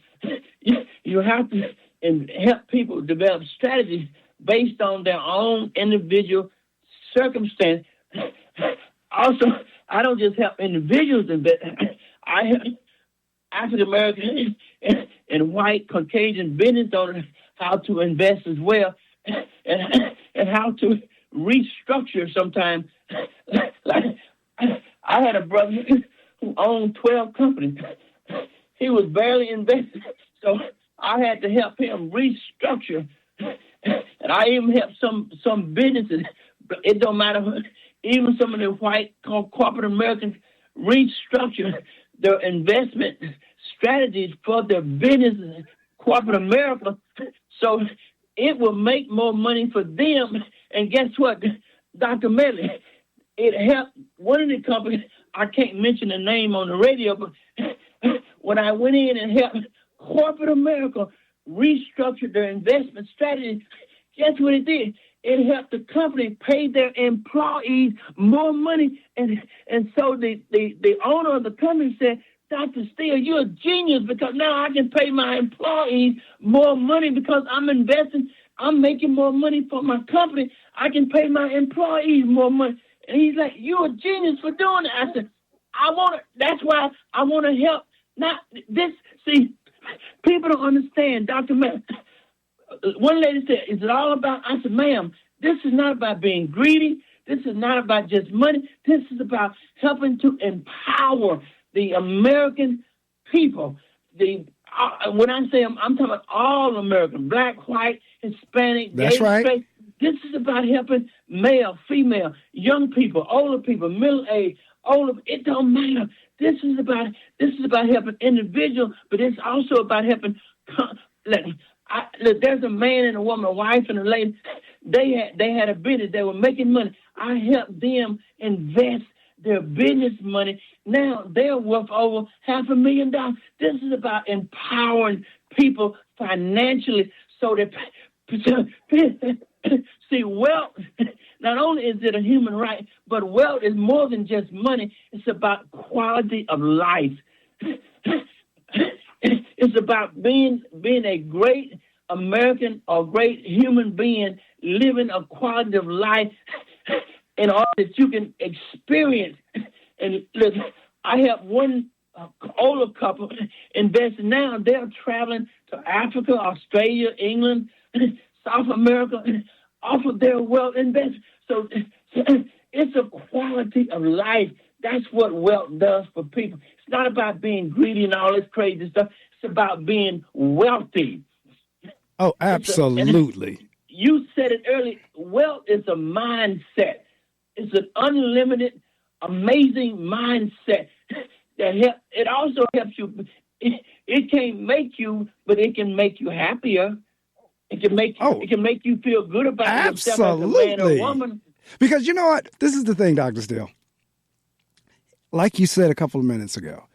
you have to help people develop strategies based on their own individual circumstance. Also, I don't just help individuals invest. I help African American and white Caucasian business owners how to invest as well, and how to restructure sometimes. Like I had a brother who owned 12 companies. He was barely invested, so I had to help him restructure. And I even helped some businesses. It don't matter. Even some of the white corporate Americans restructure their investment strategies for their business, corporate America, so it will make more money for them. And guess what, Dr. Medley? It helped one of the companies, I can't mention the name on the radio, but when I went in and helped corporate America restructure their investment strategy, guess what it did? It helped the company pay their employees more money. And so the owner of the company said, Dr. Steele, you're a genius because now I can pay my employees more money because I'm investing. I'm making more money for my company. I can pay my employees more money. And he's like, you're a genius for doing it. I said, that's why I want to help. Not this, see, people don't understand, Dr. Matt. One lady said, is it all about, I said, ma'am, this is not about being greedy. This is not about just money. This is about helping to empower the American people. When I say I'm talking about all American, black, white, Hispanic, that's gay, right. straight. This is about helping male, female, young people, older people, middle age, older. It don't matter. This is about helping individuals, but it's also about helping. Look, there's a man and a woman, a wife and a lady. They had a business. They were making money. I helped them invest their business money. Now they're worth over $500,000. This is about empowering people financially so that see, wealth, not only is it a human right, but wealth is more than just money. It's about quality of life. It's about being a great American or great human being, living a quality of life in order that you can experience. And look, I have one older couple invest now. They're traveling to Africa, Australia, England, South America, off of their wealth investment. So it's a quality of life. That's what wealth does for people. It's not about being greedy and all this crazy stuff. It's about being wealthy. Oh, absolutely. You said it earlier. Wealth is a mindset. It's an unlimited, amazing mindset that it also helps you. It can't make you, but it can make you happier. It can make you feel good about yourself as a man or woman. Because you know what? This is the thing, Dr. Steele. Like you said a couple of minutes ago,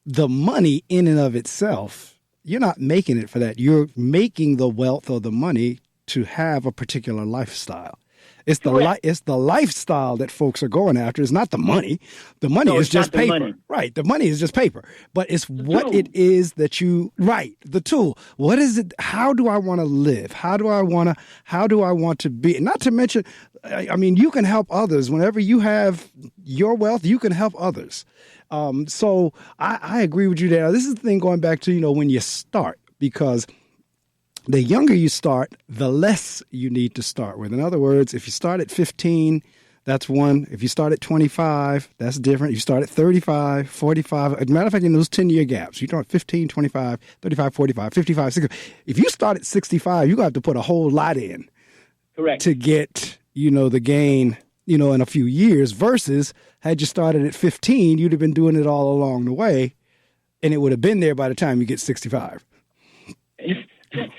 the money in and of itself, you're not making it for that. You're making the wealth or the money to have a particular lifestyle. It's Correct. it's the lifestyle that folks are going after. It's not the money. The money No, is it's just not the paper. money. Right. The money is just paper. But it's what tool. it is that the tool. What is it? How do I want to live? How do I want to be? Not to mention, I mean, you can help others. Whenever you have your wealth, you can help others. So I agree with you there. This is the thing going back to, when you start, because the younger you start, the less you need to start with. In other words, if you start at 15, that's one. If you start at 25, that's different. You start at 35, 45. As a matter of fact, in those 10-year gaps, you start at 15, 25, 35, 45, 55, 60. If you start at 65, you got to put a whole lot in. Correct. To get, the gain, in a few years, versus had you started at 15, you'd have been doing it all along the way, and it would have been there by the time you get 65.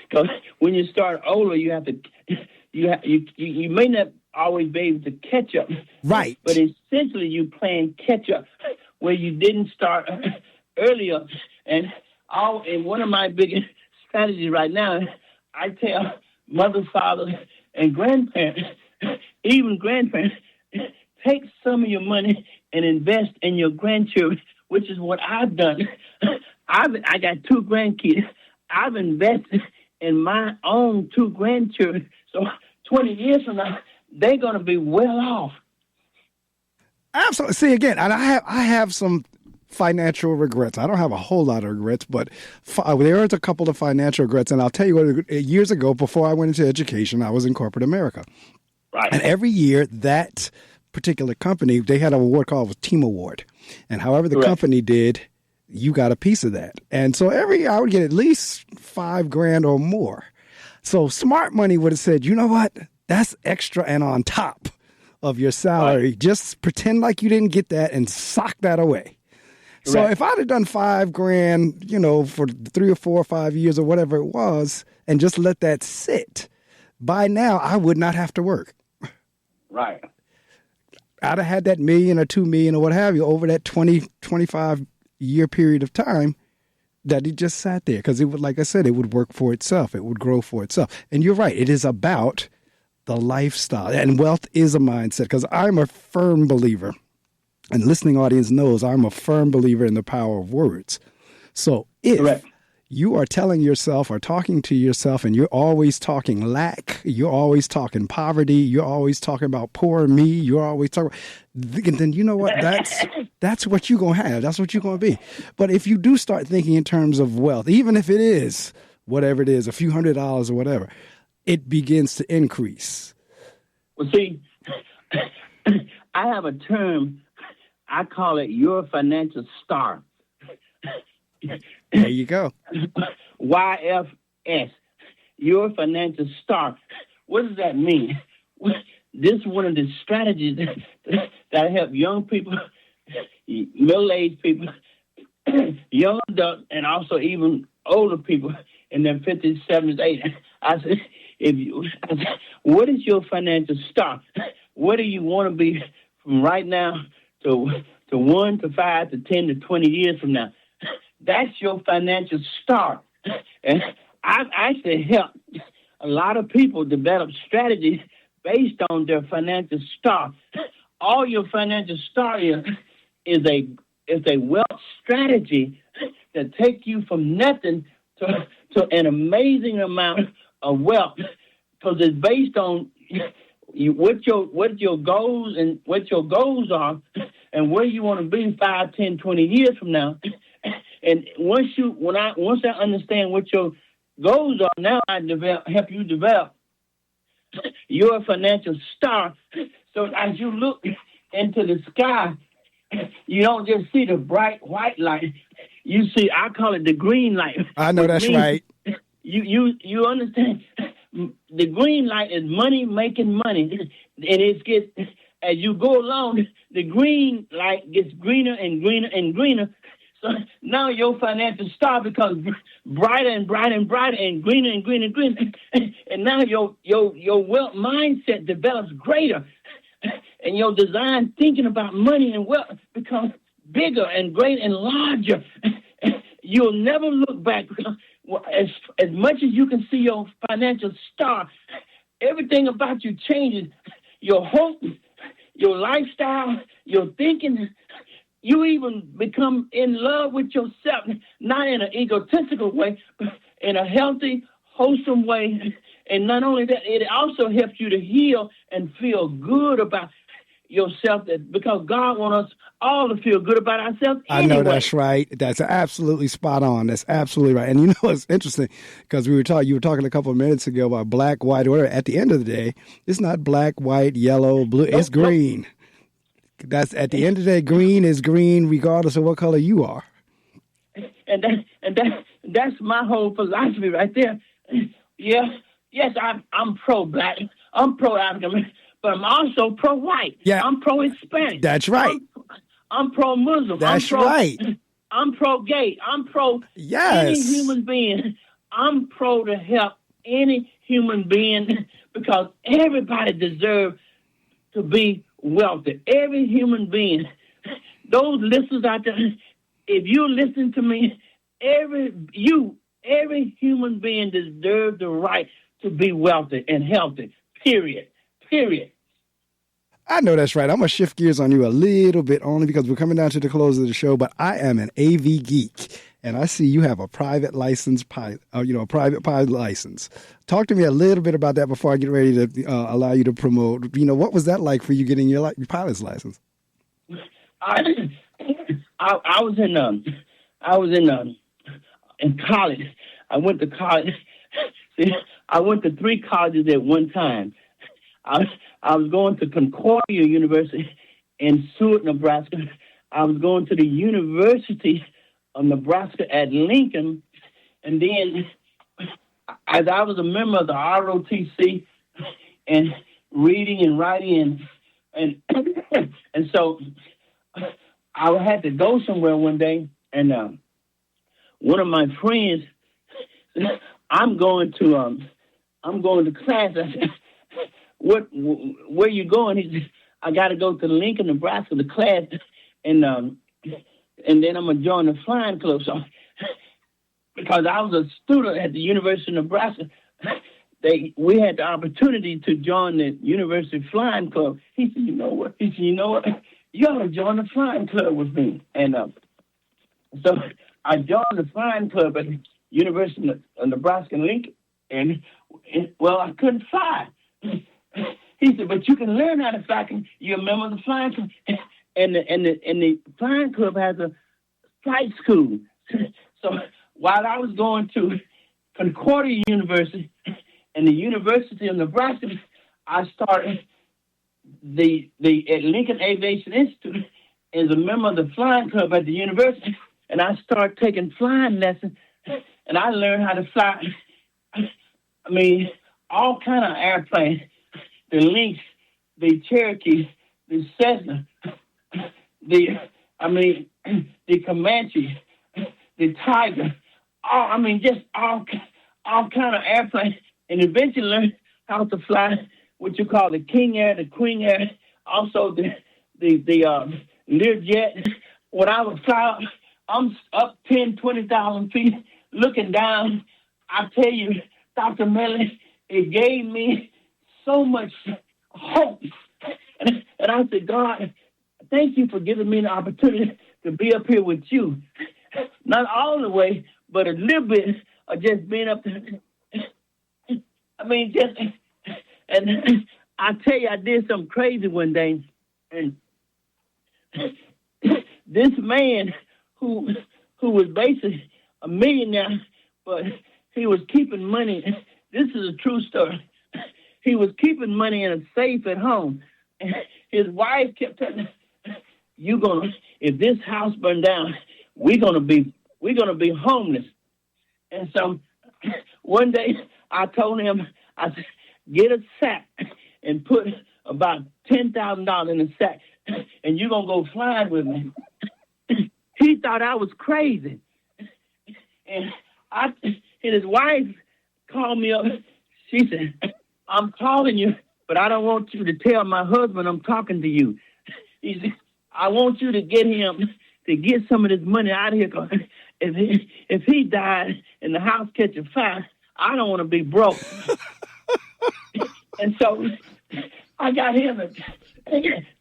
Because when you start older, you have to, you may not always be able to catch up. Right. But essentially, you playing catch up where you didn't start earlier. And one of my biggest strategies right now, I tell mother, father, and grandparents, even grandparents, take some of your money and invest in your grandchildren, which is what I've done. I got 2 grandkids. I've invested in my own 2 grandchildren. So 20 years from now, they're going to be well off. Absolutely. See, again, and I have some financial regrets. I don't have a whole lot of regrets, but there is a couple of financial regrets. And I'll tell you what, years ago, before I went into education, I was in corporate America. Right. And every year, that particular company, they had an award called Team Award. And however the company did, you got a piece of that. And so every year I would get at least $5,000 or more. So smart money would have said, you know what? That's extra and on top of your salary. Right. Just pretend like you didn't get that and sock that away. Correct. So if I'd have done $5,000, for 3 or 4 or 5 years or whatever it was, and just let that sit, by now I would not have to work. Right. I'd have had that $1 million or $2 million or what have you over that 20, 25 year period of time that it just sat there, because it would, like I said, it would work for itself. It would grow for itself. And you're right. It is about the lifestyle, and wealth is a mindset, because I'm a firm believer, and the listening audience knows I'm a firm believer in the power of words. So if Correct. You are telling yourself or talking to yourself and you're always talking lack, you're always talking poverty, you're always talking about poor me, you're always talking, then you know what? That's what you're going to have. That's what you're going to be. But if you do start thinking in terms of wealth, even if it is whatever it is, a few $100s or whatever, it begins to increase. Well, see, I have a term, I call it your financial star. There you go. YFS, your financial star. What does that mean? This is one of the strategies that help young people, middle-aged people, young adults, and also even older people in their 50s, 70s, 80s. I said, what is your financial star? What do you want to be from right now to 1 to 5 to 10 to 20 years from now? That's your financial star. And I've actually helped a lot of people develop strategies based on their financial star. All your financial star is a wealth strategy that take you from nothing to an amazing amount of wealth, because it's based on what your goals and what your goals are and where you want to be 5, 10, 20 years from now. And once I understand what your goals are, now I help you develop your financial star. So as you look into the sky, you don't just see the bright white light. You see, I call it the green light. I know that's right. You understand? The green light is money making money, and as you go along, the green light gets greener and greener and greener. So now your financial star becomes brighter and brighter and brighter and greener and greener and greener. And now your wealth mindset develops greater. And your design thinking about money and wealth becomes bigger and greater and larger. You'll never look back, because as much as you can see your financial star, everything about you changes. your hope, your lifestyle, your thinking. You even become in love with yourself, not in an egotistical way, but in a healthy, wholesome way. And not only that, it also helps you to heal and feel good about yourself, because God wants us all to feel good about ourselves anyway. I know that's right. That's absolutely spot on. That's absolutely right. And you know, it's interesting because you were talking a couple of minutes ago about black, white, or whatever. At the end of the day, it's not black, white, yellow, blue. It's green. That's at the end of the day, green is green regardless of what color you are. And that's my whole philosophy right there. Yes, I'm pro-black, I'm pro-African, but I'm also pro-white. Yeah. I'm pro-Hispanic. That's right. I'm pro-Muslim. That's right. I'm pro-gay. I'm pro any human being. I'm pro to help any human being because everybody deserves to be wealthy. Every human being. Those listeners out there, if you listen to me, every human being deserves the right to be wealthy and healthy. Period. I know that's right. I'm going to shift gears on you a little bit only because we're coming down to the close of the show, but I am an AV geek, and I see you have a private license pilot, a private pilot license. Talk to me a little bit about that before I get ready to allow you to promote. What was that like for you getting your pilot's license? I was in college. I went to college. See, I went to 3 colleges at one time. I was going to Concordia University in Seward, Nebraska. I was going to the University of Nebraska at Lincoln. And then, as I was a member of the ROTC and reading and writing, and so I had to go somewhere one day, and one of my friends said, I'm going to class. I said, where you going? He said, I got to go to Lincoln, Nebraska, the class, and then I'm going to join the flying club. So, because I was a student at the University of Nebraska, we had the opportunity to join the University Flying Club. He said, you know what? You ought to join the flying club with me. And so I joined the flying club at the University of Nebraska Lincoln, and I couldn't fly. He said, but you can learn how to fly. You remember the flying club? And the flying club has a flight school. So while I was going to Concordia University and the University of Nebraska, I started at Lincoln Aviation Institute as a member of the flying club at the university, and I started taking flying lessons, and I learned how to fly. I mean, all kind of airplanes, the Lynx, the Cherokee, the Cessna, the Comanche, the Tiger, just all kind of airplanes, and eventually learned how to fly what you call the King Air, the Queen Air, also the Learjet. When I would fly, I'm up 10, 20,000 feet, looking down. I tell you, Dr. Medley, it gave me so much hope. And I said, God, thank you for giving me the opportunity to be up here with you. Not all the way, but a little bit of just being up there. And I tell you, I did something crazy one day. And this man who was basically a millionaire, but he was keeping money. This is a true story. He was keeping money in a safe at home. And his wife kept telling him, if this house burned down, we're gonna be homeless. And so one day I told him, I said, get a sack and put about $10,000 in the sack, and you're gonna go flying with me. He thought I was crazy. And his wife called me up. She said, I'm calling you, but I don't want you to tell my husband I'm talking to you. He said, I want you to get him to get some of this money out of here. Cause if he died and the house catches fire, I don't want to be broke. And so I got him to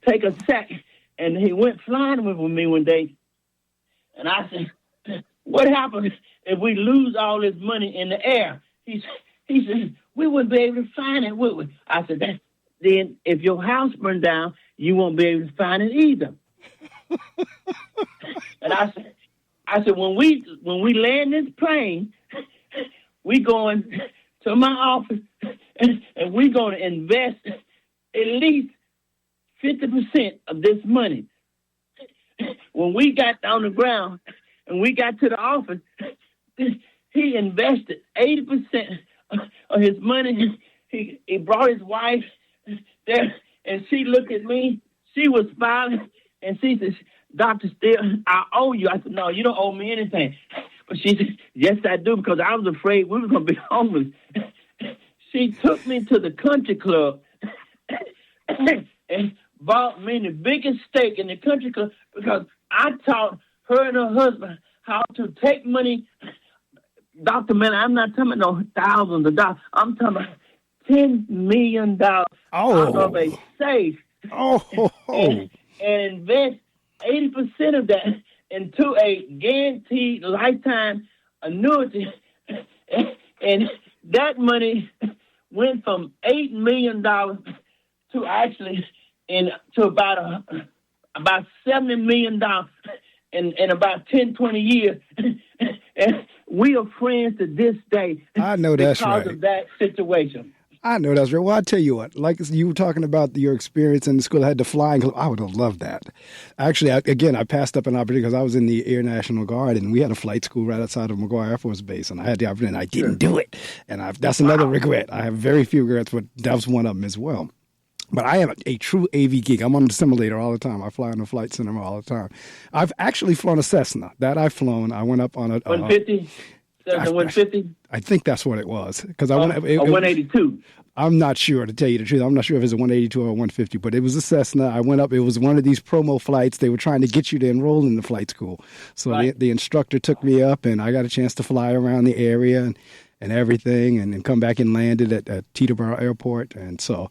take a sack, and he went flying with me one day. And I said, what happens if we lose all this money in the air? He said, we wouldn't be able to find it, would we? I said, then if your house burned down, you won't be able to find it either. And I said, when we land this plane, we going to my office and we're going to invest at least 50% of this money. When we got on the ground and we got to the office, he invested 80% of his money. He brought his wife there, and she looked at me. She was smiling, and she said, Dr. Steele, I owe you. I said, no, you don't owe me anything. But she said, yes, I do, because I was afraid we were going to be homeless. She took me to the country club and bought me the biggest steak in the country club because I taught her and her husband how to take money. Dr. Miller, I'm not talking about no thousands of dollars. I'm talking about $10 million out of a safe and invest 80% of that into a guaranteed lifetime annuity. And that money went from $8 million to actually to about $70 million in about 10, 20 years. And we are friends to this day. I know that's right. Because of that situation. I know that's right. Well, I tell you what, like you were talking about your experience in the school, I had the flying club. I would have loved that. Actually, I passed up an opportunity because I was in the Air National Guard and we had a flight school right outside of McGuire Air Force Base, and I had the opportunity and I didn't do it. And that's another regret. I have very few regrets, but that was one of them as well. But I am a true AV geek. I'm on the simulator all the time. I fly on the flight center all the time. I've actually flown a Cessna. That I've flown. I went up on a 150. 150. I think that's what it was because I went. A 182. I'm not sure, to tell you the truth. I'm not sure if it's a 182 or a 150, but it was a Cessna. I went up. It was one of these promo flights. They were trying to get you to enroll in the flight school. So right. the instructor took me up, and I got a chance to fly around the area and everything, and then come back and landed at Teterboro Airport. And so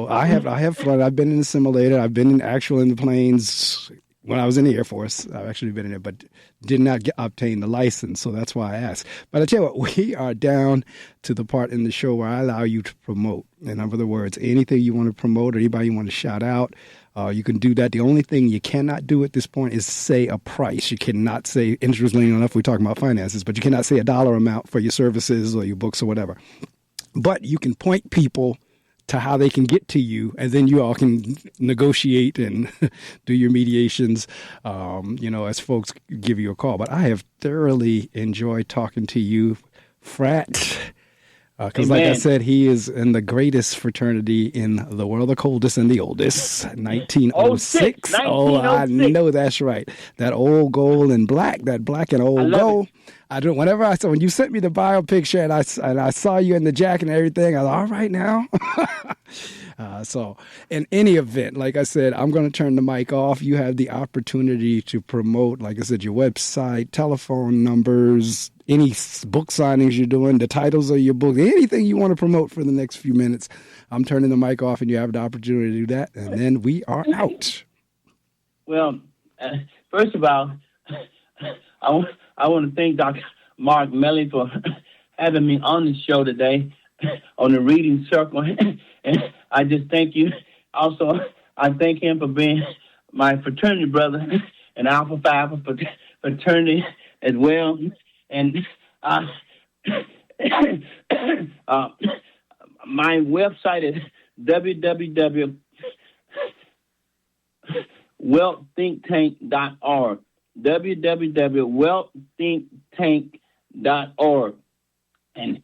I have flown. I've been in the simulator. I've been in the planes when I was in the Air Force. I've actually been in it, but did not obtain the license. So that's why I asked. But I tell you what, we are down to the part in the show where I allow you to promote. In other words, anything you want to promote or anybody you want to shout out, you can do that. The only thing you cannot do at this point is say a price. You cannot say, interestingly enough, we're talking about finances, but you cannot say a dollar amount for your services or your books or whatever. But you can point people to how they can get to you, and then you all can negotiate and do your mediations, as folks give you a call. But I have thoroughly enjoyed talking to you, Frat. Because like I said, he is in the greatest fraternity in the world, the coldest and the oldest, 1906. Oh, I know that's right. That old gold and black, that black and old gold. Whenever I saw, when you sent me the bio picture and I saw you in the jacket and everything, I was all right now. So in any event, like I said, I'm going to turn the mic off. You have the opportunity to promote, like I said, your website, telephone numbers, any book signings you're doing, the titles of your book, anything you want to promote for the next few minutes. I'm turning the mic off, and you have the opportunity to do that, and then we are out. Well, first of all, I want to thank Dr. Marc Medley for having me on the show today on the Reading Circle, and I just thank you. Also, I thank him for being my fraternity brother and Alpha Phi fraternity as well. And my website is www.wealththinktank.org. www.wealththinktank.org. And,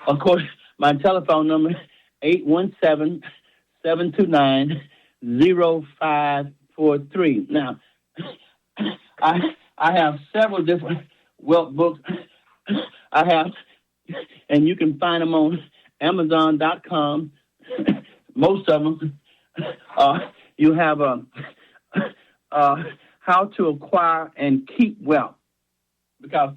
of course, my telephone number is 817-729-0543. Now, I have several different wealth books. And you can find them on Amazon.com. Most of them. You have how to acquire and keep wealth. Because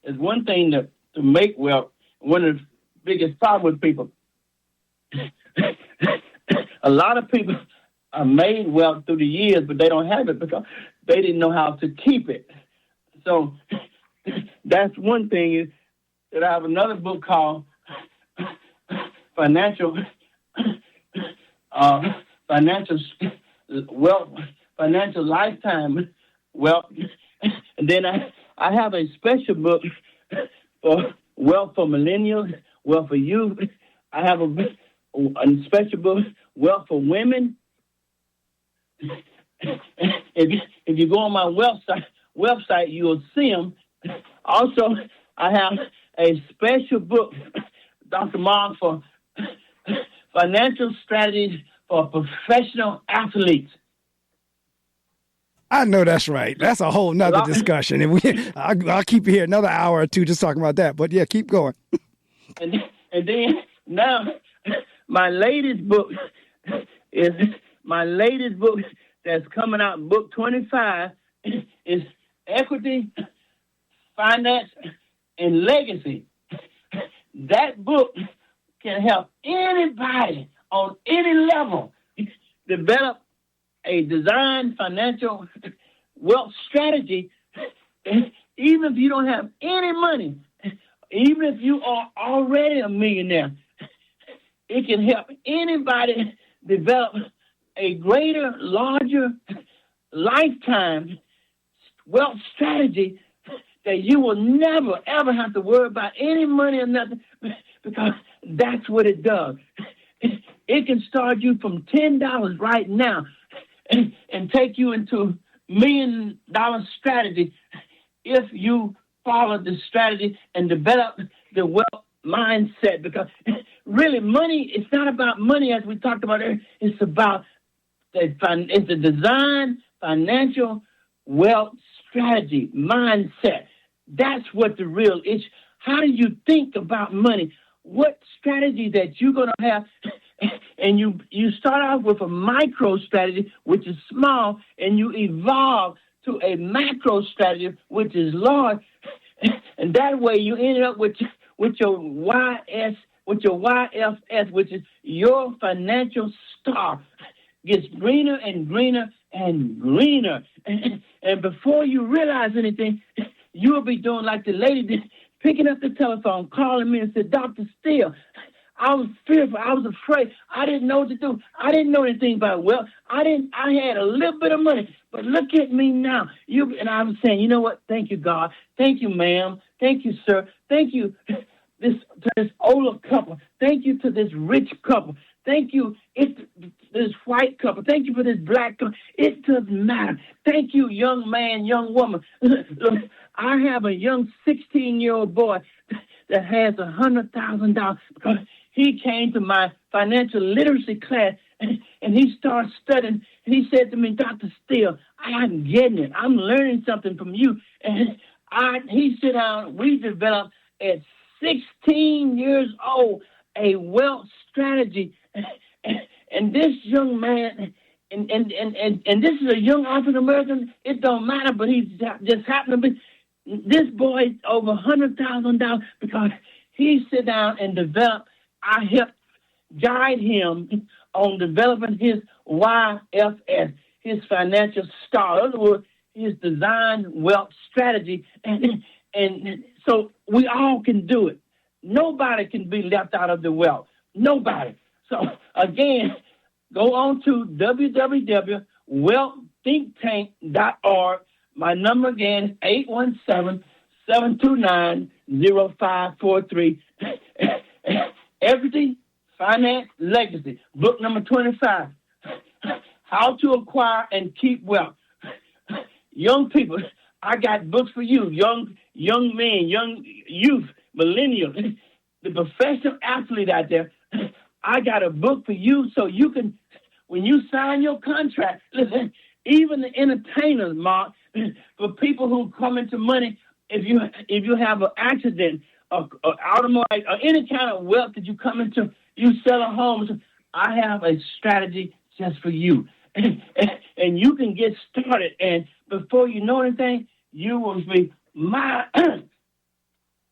it's one thing to make wealth. One of the biggest problems with people, A lot of people are made wealth through the years, but they don't have it because they didn't know how to keep it. So that's one thing is that I have another book called Financial Wealth, Financial Lifetime Wealth. And then I have a special book for wealth for millennials, wealth for youth. I have a special book, wealth for women. If you go on my website, you'll see them. Also, I have a special book, Dr. Marc, for financial strategies for professional athletes. I know that's right. That's a whole nother discussion. And I'll keep you here another hour or two just talking about that. But yeah, keep going. And then now my latest book that's coming out, book 25, is Equity, Finance, and Legacy. That book can help anybody on any level develop a designed financial wealth strategy, even if you don't have any money, even if you are already a millionaire. It can help anybody develop a greater, larger lifetime wealth strategy that you will never, ever have to worry about any money or nothing, because that's what it does. It can start you from $10 right now and take you into $1 million strategy if you follow the strategy and develop the wealth mindset. Because really, money, it's not about money as we talked about earlier. It's about it's a design financial wealth strategy mindset. That's what the real is. How do you think about money? What strategy that you're going to have? And you start off with a micro strategy, which is small, and you evolve to a macro strategy, which is large. And that way you end up with your YFS, which is your financial star. Gets greener and greener and greener. And before you realize anything, you'll be doing like the lady did, picking up the telephone, calling me and said, Dr. Steele, I was fearful. I was afraid. I didn't know what to do. I didn't know anything about wealth. I had a little bit of money, but look at me now. And I was saying, you know what? Thank you, God. Thank you, ma'am. Thank you, sir. Thank you to this older couple. Thank you to this rich couple. Thank you, this white couple. Thank you for this black couple. It doesn't matter. Thank you, young man, young woman. Look, I have a young 16-year-old boy that has $100,000 because he came to my financial literacy class and he started studying. And he said to me, Dr. Steele, I'm getting it. I'm learning something from you. And he sit down. We developed at 16 years old a wealth strategy. And this young man, and this is a young African American. It don't matter, but he just happened to be. This boy is over $100,000 because he sit down and develop. I helped guide him on developing his YFS, his financial star. In other words, his design wealth strategy, and so we all can do it. Nobody can be left out of the wealth. Nobody. So again, go on to www.wealththinktank.org. My number again is 817-729-0543. Everything, Finance, Legacy. Book number 25. How to acquire and keep wealth. Young people, I got books for you. Young men, young youth, millennials, the professional athlete out there. I got a book for you so you can, when you sign your contract, listen, even the entertainers, Mark, for people who come into money, if you have an accident, or automobile, or any kind of wealth that you come into, you sell a home, I have a strategy just for you. And you can get started. And before you know anything, you will be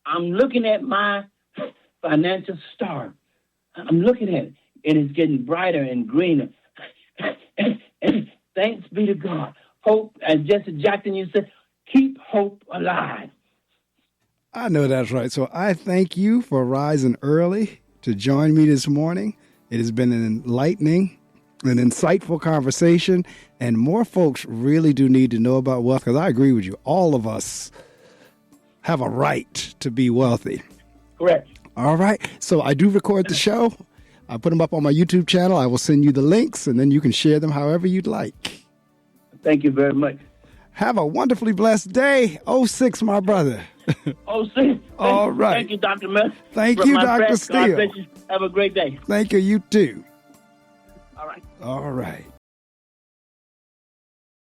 I'm looking at my financial star. I'm looking at it. it is getting brighter and greener. And thanks be to God. Hope, as Jesse Jackson used to say, keep hope alive. I know that's right. So I thank you for rising early to join me this morning. It has been an enlightening, an insightful conversation, and more folks really do need to know about wealth, because I agree with you. All of us have a right to be wealthy. Correct. All right. So I do record the show. I put them up on my YouTube channel. I will send you the links, and then you can share them however you'd like. Thank you very much. Have a wonderfully blessed day. 06, my brother. 06. All right. Thank you, Dr. Miller. Thank you, Dr. Steele. God bless you. Have a great day. Thank you. You too. All right. All right.